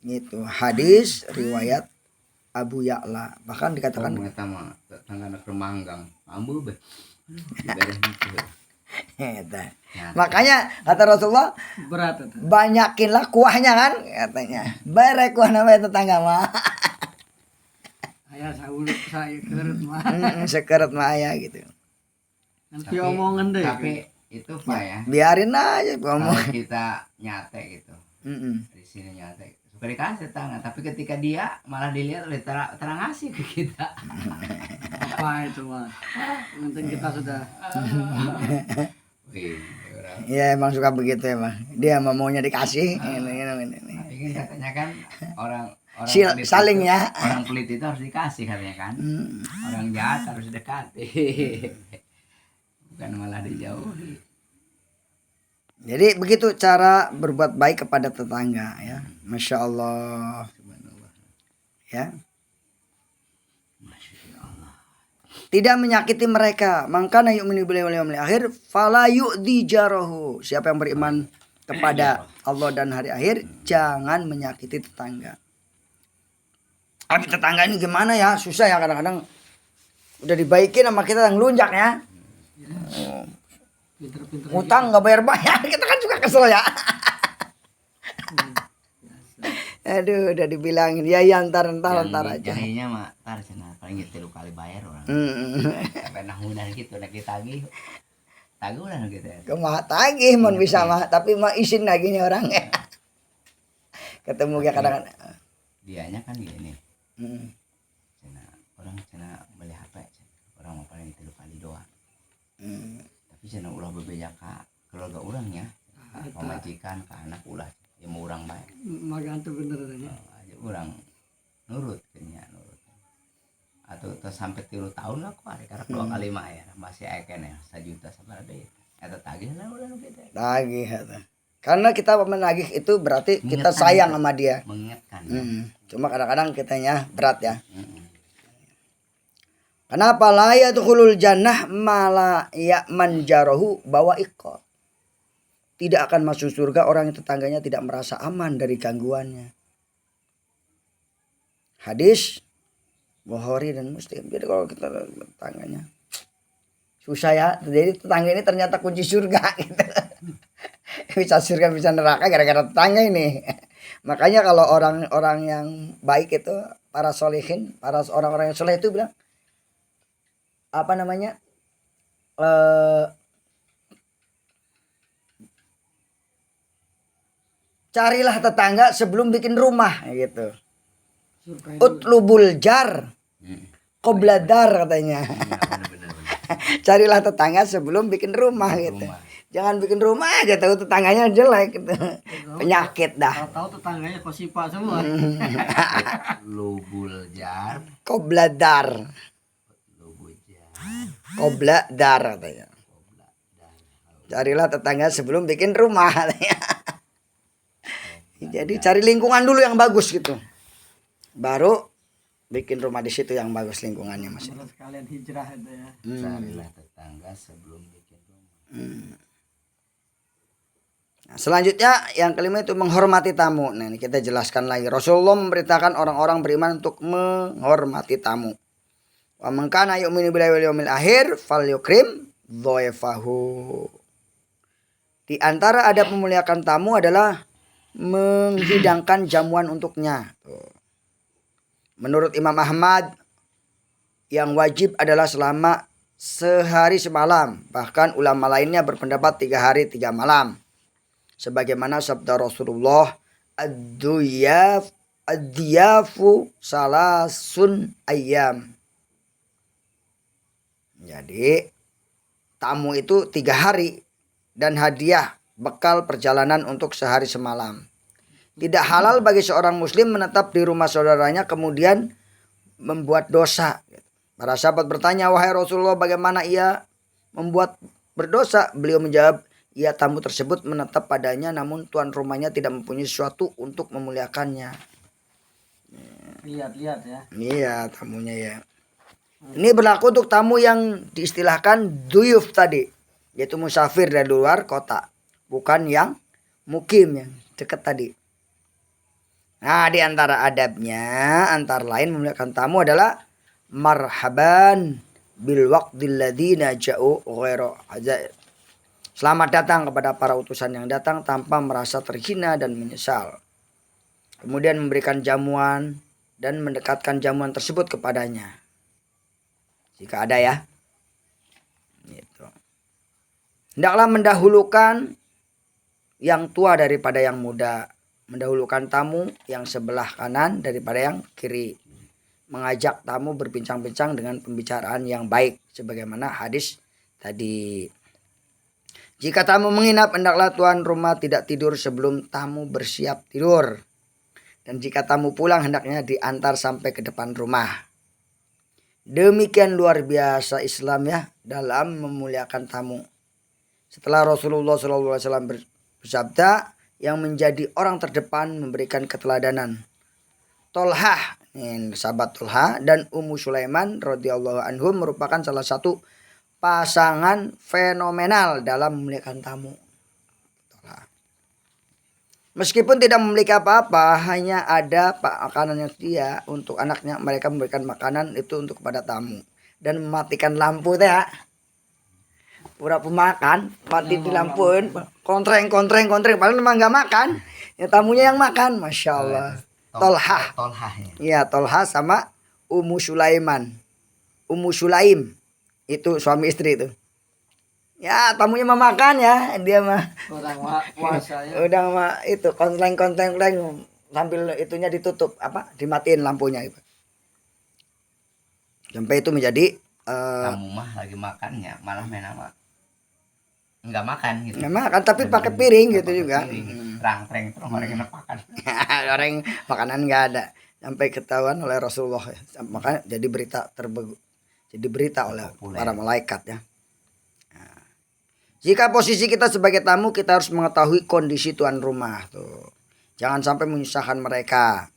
Gitu. Hadis riwayat Abu Ya'la. Bahkan dikatakan tetangga anak remanggang. Ambu be. Ya. Makanya kata Rasulullah, berat itu. Banyakinlah kuahnya kan katanya. Bare kuah namanya tetangga mah. Ayah saya kerut mah. Sekeret mah ayah gitu. Nanti omongan deh. Tapi itu Pak ya. Biarin aja ngomong. Kalau kita nyate gitu. Di sini nyate. Suka dikasih tetangga, tapi ketika dia malah dilihat oleh terang ngasih ke kita. Apa itu mah? Nanti kita sudah. Iya emang suka begitu emang. Dia maunya dikasih. Ini katanya kan orang saling itu, ya. Orang pelit itu harus dikasih katanya kan. Orang jahat harus dekati. Bukan malah dijauhi. Jadi begitu cara berbuat baik kepada tetangga ya. Masya Allah. Ya. Tidak menyakiti mereka. Mangkana yu'minu billahi wal yawmil akhir fala yu'dhi jarahu. Siapa yang beriman kepada Allah dan hari akhir jangan menyakiti tetangga. Tapi tetangga ini gimana ya? Susah ya kadang-kadang. Udah dibaikin sama kita yang lunjak ya. Pinter-pinter. Utang nggak bayar-bayar, kita kan juga kesel ya. Aduh, udah dibilangin ya ntar aja. Jadinya mah tar cenah paling 3 kali bayar orang. Sampai nahunan gitu nek ditagih. Tagih ulah gitu ya. Kumaha tagih mun bisa mah, tapi mah isin lagi nih orang ya. Ketemu ya kadang-kadang. Dianya kan gini. Hmm. Orang cenah beli HP orang mah paling 3 kali doang. Tapi cenah ulah bebeja ka keluarga urang ya. Pamajikan ka anak ulah ya mau urang bae. Magantu bener nya. Aja urang nurut kenya nurut. Atau sampai 3 tahun lah kok karena 2 kali mah ya masih aya keneh 1 juta sabaraha deui. Eta tagih lah ulah nu kitu. Tagih eta. Karena kita menagih itu berarti kita sayang sama dia. Mengingatkan. Ya. Cuma kadang-kadang kitanya berat ya. Kenapa la yadkhulul jannah mala ya'man jarahu bawa iqor. Tidak akan masuk surga orang yang tetangganya tidak merasa aman dari gangguannya. Hadis Bukhari dan Muslim. Jadi kalau kita tetangganya susah ya. Jadi tetangga ini ternyata kunci surga gitu. Bisa surga bisa neraka gara-gara tetangga ini. Makanya kalau orang-orang yang baik itu para solihin, para orang-orang yang soleh itu bilang apa namanya carilah tetangga sebelum bikin rumah gitu. Utlubul jar qabla dar katanya. Carilah tetangga sebelum bikin rumah gitu. Jangan bikin rumah aja tahu tetangganya jelek gitu. Penyakit dah. Tahu tetangganya kosipa semua. Lubul jar Qabla dar. Qabla dar katanya. Carilah tetangga sebelum bikin rumah katanya. Jadi cari lingkungan dulu yang bagus gitu. Baru bikin rumah di situ yang bagus lingkungannya Mas. Sekalian hijrah itu ya. Carilah tetangga sebelum bikin rumah. Nah, selanjutnya yang kelima itu menghormati tamu. Nah, ini kita jelaskan lagi. Rasulullah memberitakan orang-orang beriman untuk menghormati tamu. Wa man kana yu'minu billahi wal yawmil akhir falyukrim dhaifahu. Di antara adab memuliakan tamu adalah menghidangkan jamuan untuknya. Menurut Imam Ahmad yang wajib adalah selama sehari semalam. Bahkan ulama lainnya berpendapat 3 hari 3 malam. Sebagaimana sabda Rasulullah, ad-diyafu salasun ayyam. Jadi tamu itu 3 hari dan hadiah bekal perjalanan untuk sehari semalam. Tidak halal bagi seorang muslim menetap di rumah saudaranya kemudian membuat dosa. Para sahabat bertanya, wahai Rasulullah, bagaimana ia membuat berdosa? Beliau menjawab, ia tamu tersebut menetap padanya namun tuan rumahnya tidak mempunyai sesuatu untuk memuliakannya. Lihat-lihat ya. Iya tamunya ya. Ini berlaku untuk tamu yang diistilahkan duyuf tadi, yaitu musafir dari luar kota, bukan yang mukim yang dekat tadi. Nah, di antara adabnya antara lain memuliakan tamu adalah marhaban bil waqdil ladzina ja'u ghairu hazair. Selamat datang kepada para utusan yang datang tanpa merasa terhina dan menyesal. Kemudian memberikan jamuan dan mendekatkan jamuan tersebut kepadanya. Jika ada ya. Gitu. Hendaklah mendahulukan yang tua daripada yang muda. Mendahulukan tamu yang sebelah kanan daripada yang kiri. Mengajak tamu berbincang-bincang dengan pembicaraan yang baik. Sebagaimana hadis tadi. Jika tamu menginap, hendaklah tuan rumah tidak tidur sebelum tamu bersiap tidur. Dan jika tamu pulang, hendaknya diantar sampai ke depan rumah. Demikian luar biasa Islam ya dalam memuliakan tamu. Setelah Rasulullah SAW bersabda, yang menjadi orang terdepan memberikan keteladanan. Tolhah, sahabat Tolhah dan Ummu Sulaiman radhiyallahu anhum merupakan salah satu pasangan fenomenal dalam memuliakan tamu. Meskipun tidak memiliki apa-apa, hanya ada makanannya dia untuk anaknya, mereka memberikan makanan itu untuk kepada tamu. dan mematikan lampu teh ya. Pura pemakan, mati di lampuin, kontreng padahal memang nggak makan. Ya tamunya yang makan, masya Allah. Tolhah. Tolhah ya. Iya, Tolhah sama Ummu Sulaiman. Ummu Sulaim itu suami istri itu. Ya tamunya mau makan ya, dia mah Orang puasa ya. udah mah itu kontreng sambil itunya ditutup dimatiin lampunya itu. Sampai itu menjadi Kamu mah lagi makannya malah main apa? Nggak makan gitu. nggak makan tapi pakai piring gitu juga. Trang-treng terus orang enak makan. Orang makanan nggak ada sampai ketahuan oleh Rasulullah ya. Makanya jadi berita oleh para malaikat ya. Nah, jika posisi kita sebagai tamu, kita harus mengetahui kondisi tuan rumah tuh. Jangan sampai menyusahkan mereka.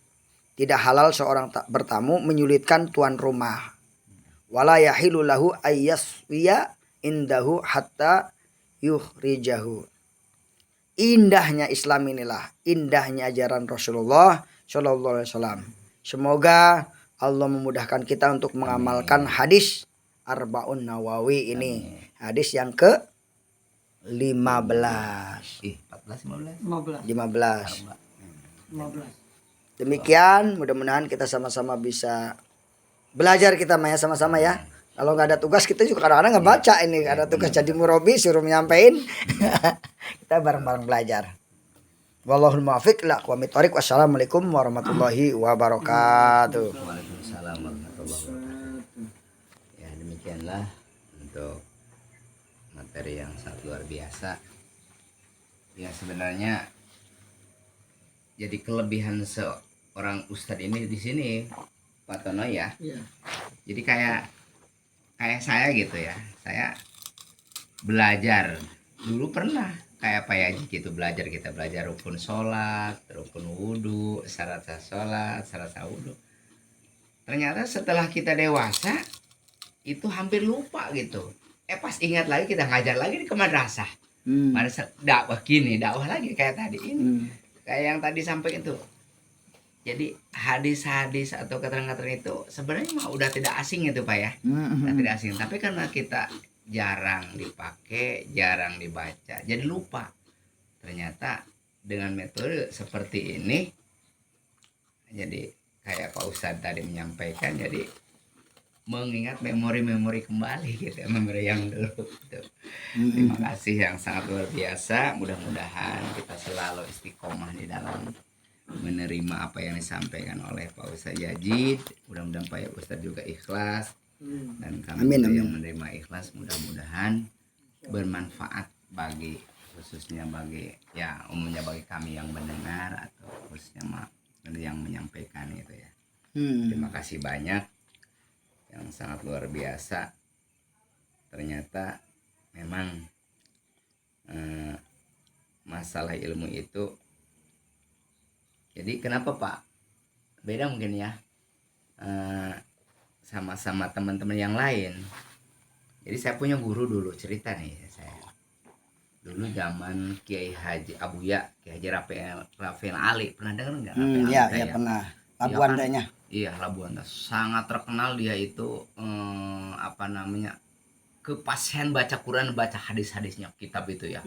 Tidak halal seorang bertamu menyulitkan tuan rumah. Wala yahilu lahu ayyaswiya indahu hatta yuhrijahu. Indahnya Islam inilah, indahnya ajaran Rasulullah Shallallahu Alaihi Wasallam. Semoga Allah memudahkan kita untuk mengamalkan hadis Arbaun Nawawi ini. Hadis yang ke 15. 15. 15. 15. Demikian, mudah-mudahan kita sama-sama bisa belajar kita Maya sama-sama ya. Kalau nggak ada tugas kita juga kadang-kadang nggak baca ini. Ada tugas jadi murabi suruh nyampein. Kita bareng-bareng belajar. Wallahul muwaffiq ila aqwamit thoriq. Wassalamualaikum warahmatullahi wabarakatuh. Waalaikumsalam warahmatullahi wabarakatuh. Ya demikianlah untuk materi yang sangat luar biasa. Ya sebenarnya jadi kelebihan seorang ustadz ini di sini Pak Tono ya. Iya. Jadi kayak saya gitu ya. Saya belajar dulu pernah kayak Pak Yaji gitu kita belajar rukun sholat, rukun wudhu, syarat sholat, syarat wudhu. Ternyata setelah kita dewasa itu hampir lupa gitu. Pas ingat lagi kita ngajar lagi ke madrasah. Madrasah dakwah lagi kayak tadi ini. Kayak yang tadi sampai itu. Jadi hadis-hadis atau keterangan-keterangan itu sebenarnya mah udah tidak asing itu Pak ya. Udah tidak asing. Tapi karena kita jarang dipakai, jarang dibaca, jadi lupa. Ternyata dengan metode seperti ini, jadi kayak Pak Ustadz tadi menyampaikan, jadi mengingat memori-memori kembali gitu, memori yang dulu. Gitu. Terima kasih yang sangat luar biasa. Mudah-mudahan kita selalu istiqomah di dalam menerima apa yang disampaikan oleh Pak Ustadz Yazid. Mudah-mudahan Pak Ustadz juga ikhlas. Dan kami yang menerima ikhlas mudah-mudahan bermanfaat bagi khususnya bagi ya umumnya bagi kami yang mendengar atau khususnya yang menyampaikan itu ya. Terima kasih banyak yang sangat luar biasa. Ternyata memang masalah ilmu itu jadi kenapa Pak beda mungkin ya sama-sama teman-teman yang lain. Jadi saya punya guru dulu cerita nih saya. Dulu zaman Kiai Haji Abuya, Kiai Haji Rafael Ali, pernah dengar nggak? Iya pernah. Labuandanya. Iya Labuanda. Sangat terkenal dia itu kepasihan baca Quran, baca hadis-hadisnya kitab itu ya.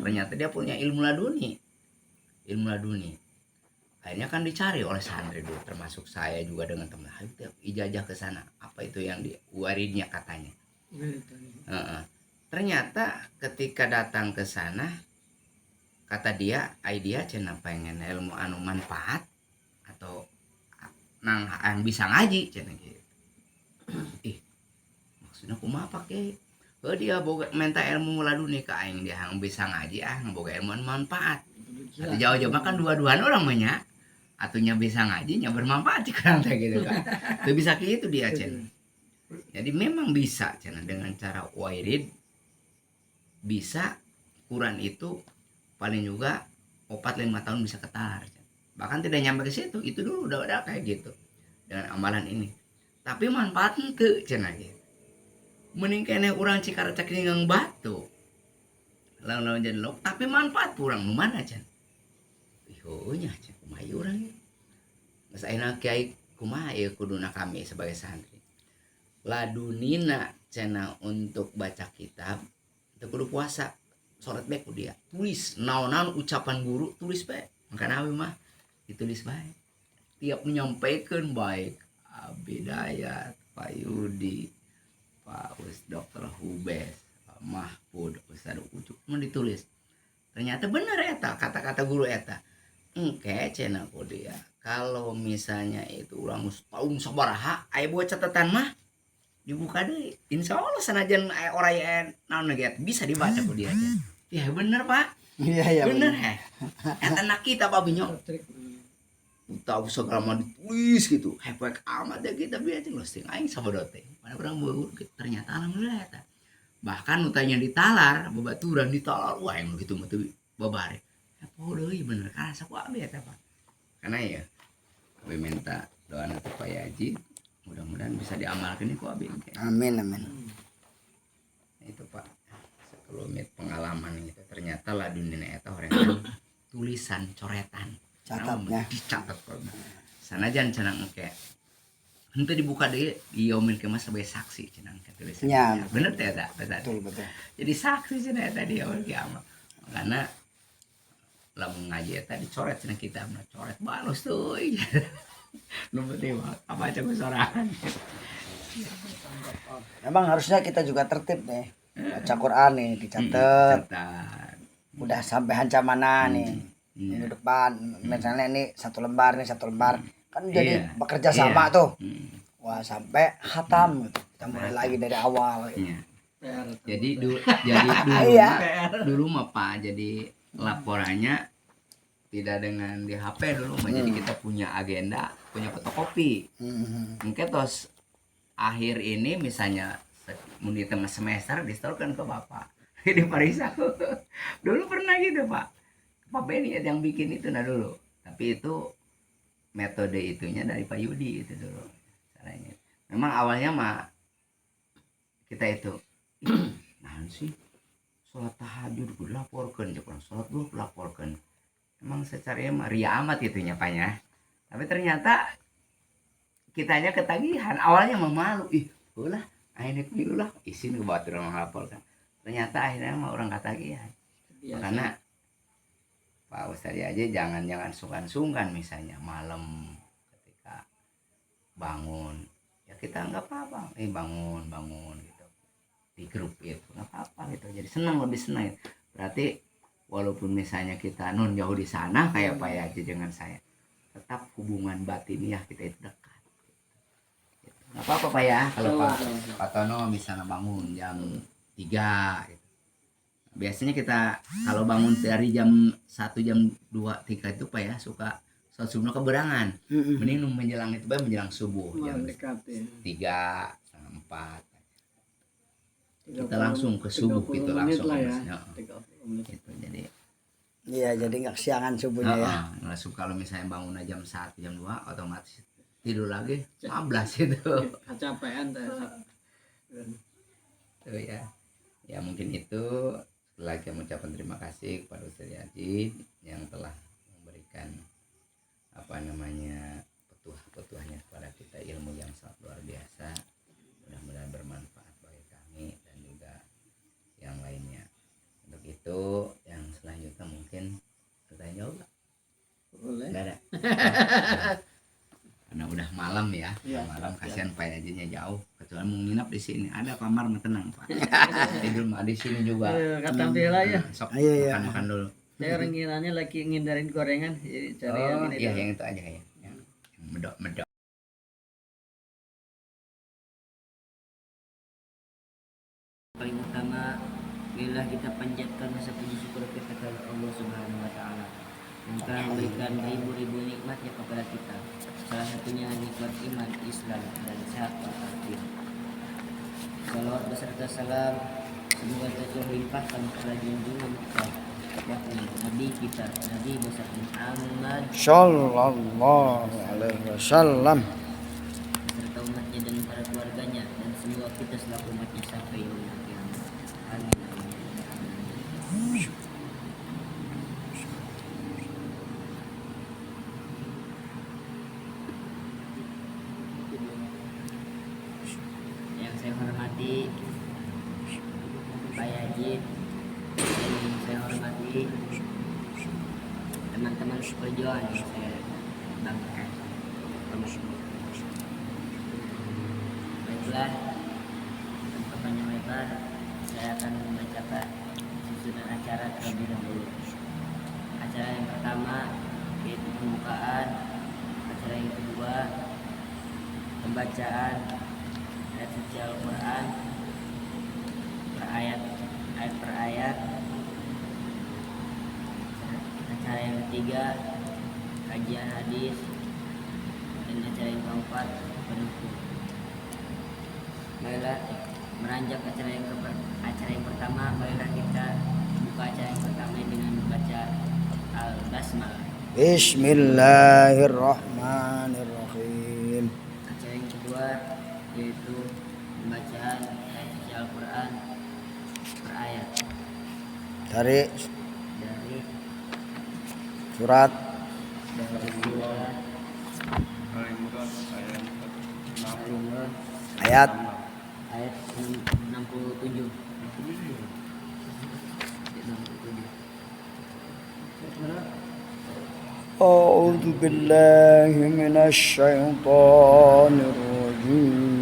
Ternyata dia punya ilmu laduni. Akhirnya kan dicari oleh santri dulu, termasuk saya juga dengan teman. Ijazah ke sana. Apa itu yang diwaridnya katanya? Ternyata ketika datang ke sana, kata dia, cenah pengen ilmu anu manfaat atau nang yang bisa ngaji cenah gitu. Maksudnya kumaha pakai? Dia boga minta ilmu laduni ka aing dia yang bisa ngaji boga ilmu manfaat. Jauh-jauh makan dua-duaan orang banyak. Atunya bisa ngajinya bermanfaat kurang gitu kan. Itu bisa gitu dia Cen. Jadi memang bisa Cen dengan cara wirid bisa Quran itu paling juga 4-5 tahun bisa ketalar. Bahkan tidak nyampe ke situ, itu dulu udah kayak gitu dengan amalan ini. Tapi manfaatnya ke Cen gitu. Mending kene urang Cikaracak ninggang batu. Lalu jadi lok tapi manfaat kurang nu mana Cen. Nya kumaha urang geus ayeuna kiai kumaha ieu kuduna kami sebagai santri ladunina cenah untuk baca kitab teu kudu puasa sholat bae ku dia tulis naon-naon ucapan guru tulis bae makana abi mah ditulis bae tiap menyampaikan baik Abi Dayat, Pak Yudi, Pak Dr. Hubes, Pak Mahfud, Ustaz Ucup mau ditulis ternyata benar eta kata-kata guru eta engke cenah ku dia kalau misalnya itu ulang tahun sabaraha aya buat catatan mah dibuka deh insya Allah sanajan orang naon lagi bisa dibaca ku dia ya bener pak Iya bener heh eta nak kita babinya tahu segala mah ditulis gitu hepek amat ya kita biasa ngelosting aing sabodote mana orang beuh ternyata alhamdulillah eta bahkan nutanya ditalar babaturan ditalar wah yang gitu mah teu babare apa deui bener kan saku abi eta pak karena ya abi minta doa na Pak Yaji mudah-mudahan bisa diamalkan itu abi Amin amin. nah, itu pak sekelumit pengalaman gitu ternyata ladunina eta horengan tulisan coretan Catatnya. dicatat sanajan cenah engke henteu dibuka deui diomin ke mas sebagai saksi cenah engke tulisan Ya, bener teh eta Betul betul. jadi saksi cenah eta di yaumul kiamat makana lamun ngaji eta dicoret cenah kitabna coret balus teuy nu penting mah apa aja sorangan Memang harusnya kita juga tertib nih. Baca Quran nih dicatat. catat Udah sampai hancam mana nih. Minggu depan misalnya ini satu lembar kan jadi Iya. bekerja sama tuh. Hmm. Wah sampai khatam gitu. Kita mulai lagi dari awal gitu. Iya. PR. Jadi dulu Iya. dulu mah Pak jadi laporannya tidak dengan di HP dulu mah jadi kita punya agenda punya fotokopi mungkin tos akhir ini misalnya mun di tengah semester distorkan ke bapak di Parisa dulu pernah gitu Pak Pak Beni yang bikin itu nah dulu tapi itu metode itunya dari Pak Yudi itu dulu caranya memang awalnya mah kita itu nah sih sholat tahajud gue laporkan jangan sholat gue laporkan emang secara mah ria amat itunya Pak ya tapi ternyata kitanya ketagihan awalnya mah malu ih ulah akhirnya ulah isin ke bawah orang melaporkan ternyata akhirnya mah orang ketagihan karena Pak Ustadz aja jangan sungkan misalnya malam ketika bangun ya kita nggak apa-apa bangun gitu di grup itu nggak apa-apa gitu jadi lebih senang berarti walaupun misalnya kita non jauh di sana kayak Pak Yaji dengan saya tetap hubungan batiniah kita itu dekat gitu. Nggak apa-apa Pak ya kalau Pak Tono misalnya bangun jam 3 gitu. Biasanya kita kalau bangun dari jam 1 jam 2 3 itu Pak ya suka sholat subuh keberangan mending menjelang itu Pak menjelang subuh jam 3 setengah 4 kita langsung ke subuh gitu langsung ya. gitu jadi Iya jadi nggak kesiangan subuhnya ya. langsung kalau misalnya bangun jam 1 jam 2 otomatis tidur lagi 15 itu kecapean teh. tuh ya mungkin itu lagi mengucapkan terima kasih kepada Ustaz Yaji yang telah memberikan petuahnya kepada kita ilmu yang sangat luar biasa mudah-mudahan bermanfaat bagi kami dan juga yang lainnya untuk itu yang selanjutnya mungkin pertanyaan jawab Boleh. nggak ada karena udah malam ya, malam kasihan Pak Yajinya jauh kecuali mau nginap di sini ada kamar mah tenang Pak tidur mah di sini juga Kata Bella ya. sok Iya. makan dulu Saya renginannya lagi ngindarin gorengan jadi cari yang ini. iya dulu. yang itu aja ya yang medok paling utama bila kita panjatkan rasa puji syukur kita kepada Allah Subhanahu wa taala yang telah memberikan ribu-ribu nikmatnya kepada kita. Salah satunya nikmat iman, Islam dan sehat walafiat. Salawat beserta salam semoga tercurah limpahkan kepada junjungan kita yakni Nabi kita Nabi besar Muhammad Sallallahu alaihi wasallam. serta umatnya dan para keluarganya dan semua kita selaku umatnya sampai yaumul kiamat. Amin. masjid yang saya hormati, teman-teman seperjuangan yang saya banggakan. Baiklah, tanpa panjang lebar, saya akan membacakan susunan acara terlebih dahulu. Acara yang pertama yaitu pembukaan, acara yang kedua pembacaan ayat suci Al-Quran per ayat per ayat. Acara yang ketiga kajian hadis, dan acara yang keempat penutup. Marilah meranjak acara yang pertama, marilah kita buka acara yang pertama dengan membaca Al-Basmalah. Bismillahirrahmanirrahim. Acara yang kedua yaitu pembacaan ayat suci Al-Quran per ayat Dari dari surat surah Al-Imran ayat 60. Al-Imran ayat ayat 67. A'udzu billahi minasy syaithanir rajim.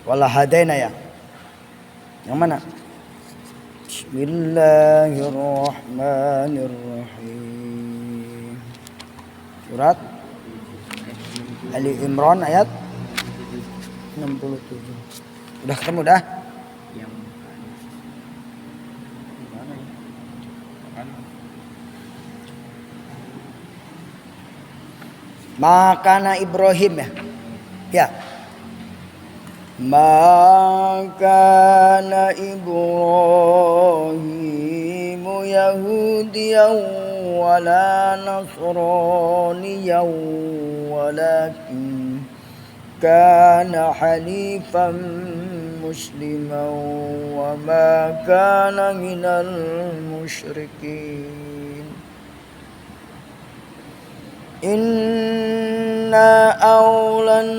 Wala hadaina ya. Yang mana? Bismillahirrahmanirrahim. Surat Ali Imran ayat 67. Udah ketemu dah? Yang Makana Ibrahim ya. Ya. Makana Ibrahim Yahudiyan wala Nasraniyan walakin kana hanifan musliman wa ma kana minal musyrikin. Inna awlan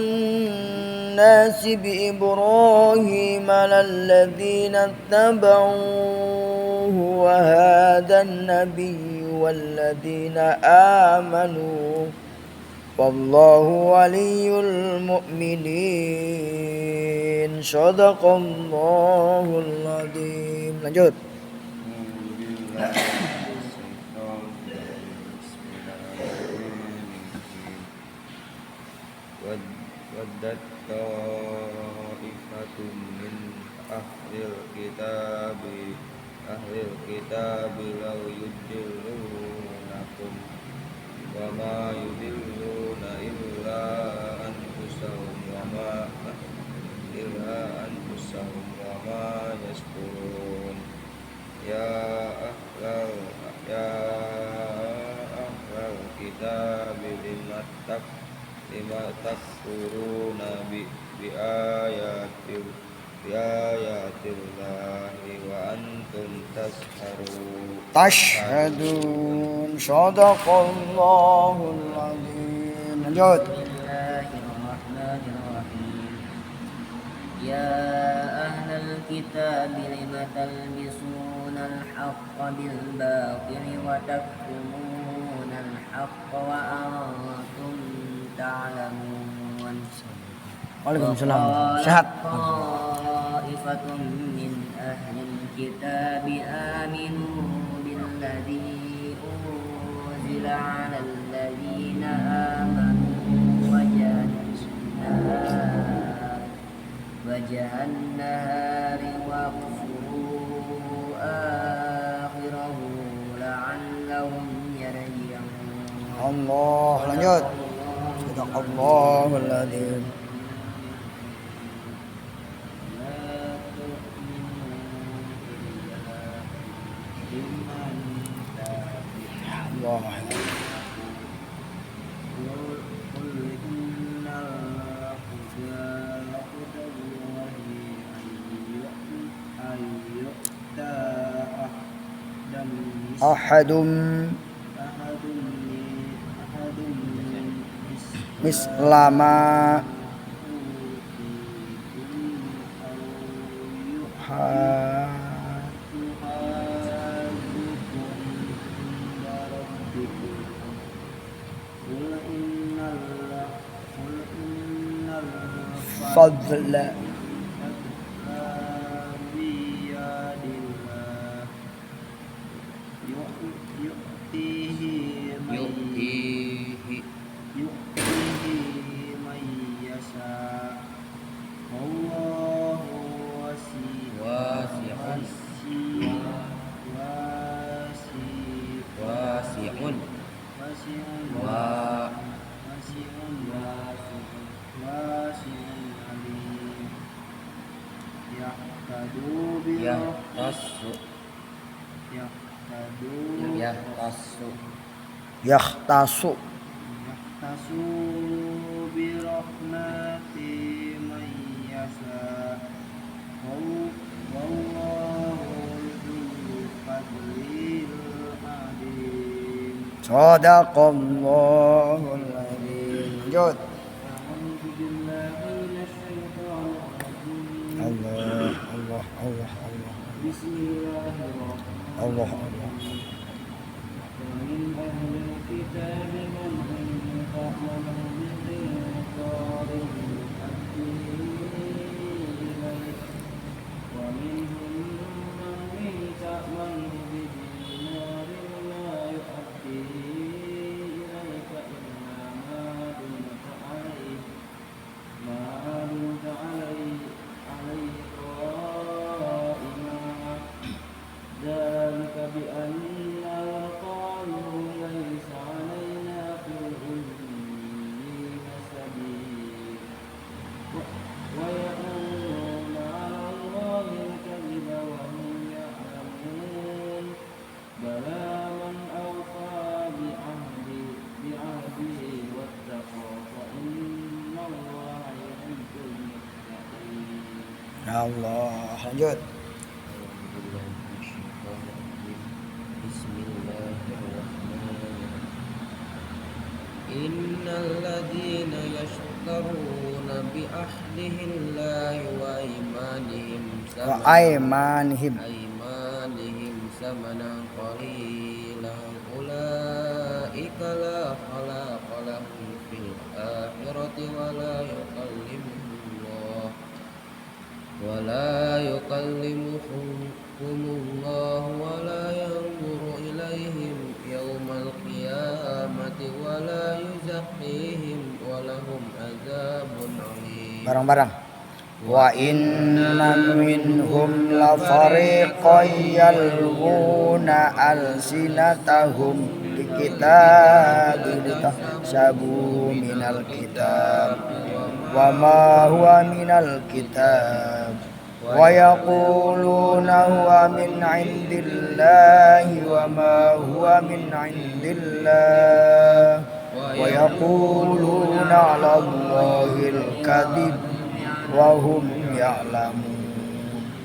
nasi bi Ibrahim lalladhina tabauhu wa hadan nabiyyu walladhina amanu wallahu waliyul mu'minin. Shadaqallahul adzim. Lanjut. Waddat ta'ifatun min ahlil kitabi law yudillunakum wa ma yudilluna illa anfusahum wa ma yashkurun. Ya ahlal kitabi lima takfuruna bi ayatillahi wa antum Tashhadun. Shadaqallahul adzim. Lanjut. Bismillahirrahmanirrahim. Ya ahlal kitab lima talbisuna al-haqqa bil batili wa taktumuna al-haqqa wa antum ta'lamun. Waalaikumsalam. Sehat. Ta'ifatun min ahlil kitabi aminu billadzi unzila 'alal ladzina amanu wajhan nahari wa kufuru akhirahu la'allahum yarji'un. Allah. Lanjut. Shadaqallahul adzim. Allah. Ahadum mislama fadla yu'tihi wasi'un wasi'un wa yahtassu yahtassu yahtasu Sadaqallahul adzim. Lanjut. Allah Allah Allah Allah. Allah Allah. Allah. Lanjut. Innal ladzina yashtaruna bi ahdihillahi wa aymanihim samanan qalilan ulaika la khalaqa lahum fil akhirati ولا يكلمهم الله ولا ينظر إليهم يوم القيامة ولا يزكيهم ولهم عذاب عليم. Barang-barang. Wa inna minhum la fariqan yalghuna alsinatahum bi kitabillah sabu minal kitab wa ma huwa minal kitab wa yaquluna huwa min indillahi wa ma huwa min indillah wa yaquluna 'ala Allahil kadhib wa hum ya'lamun.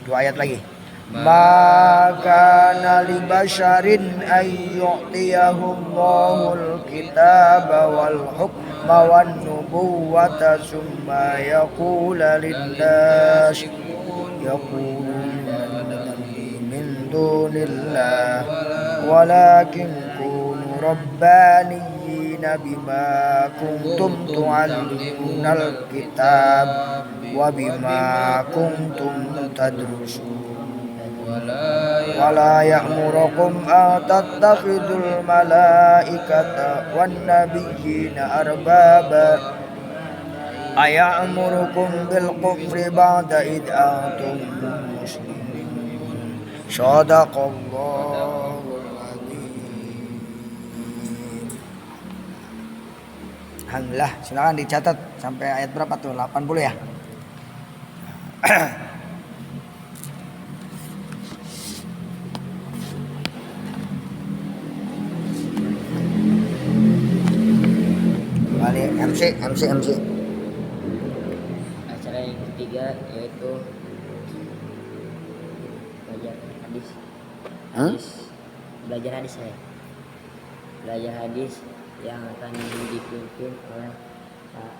Dua ayat lagi. Maka li basyarin ay yu'tiyahumul kitaba wal hukma wan nubuwata summa yaqula lin-nas yaquluna min dunillah walakin kunu rabbaniyina bima kuntum tu'allimunal kitab wa bima kuntum tadrusun wala ya'murukum an tattakhidul malaikata wan nabiyyina arbaba aya'murukum bil kufri ba'da id antum muslimun. Shadaqallahul adzim. Alhamdulillah, silakan dicatat sampai ayat berapa tuh? 80 ya. Balik MC. Acara yang ketiga yaitu belajar hadis. Belajar hadis saya. Belajar hadis yang akan dipimpin oleh Pak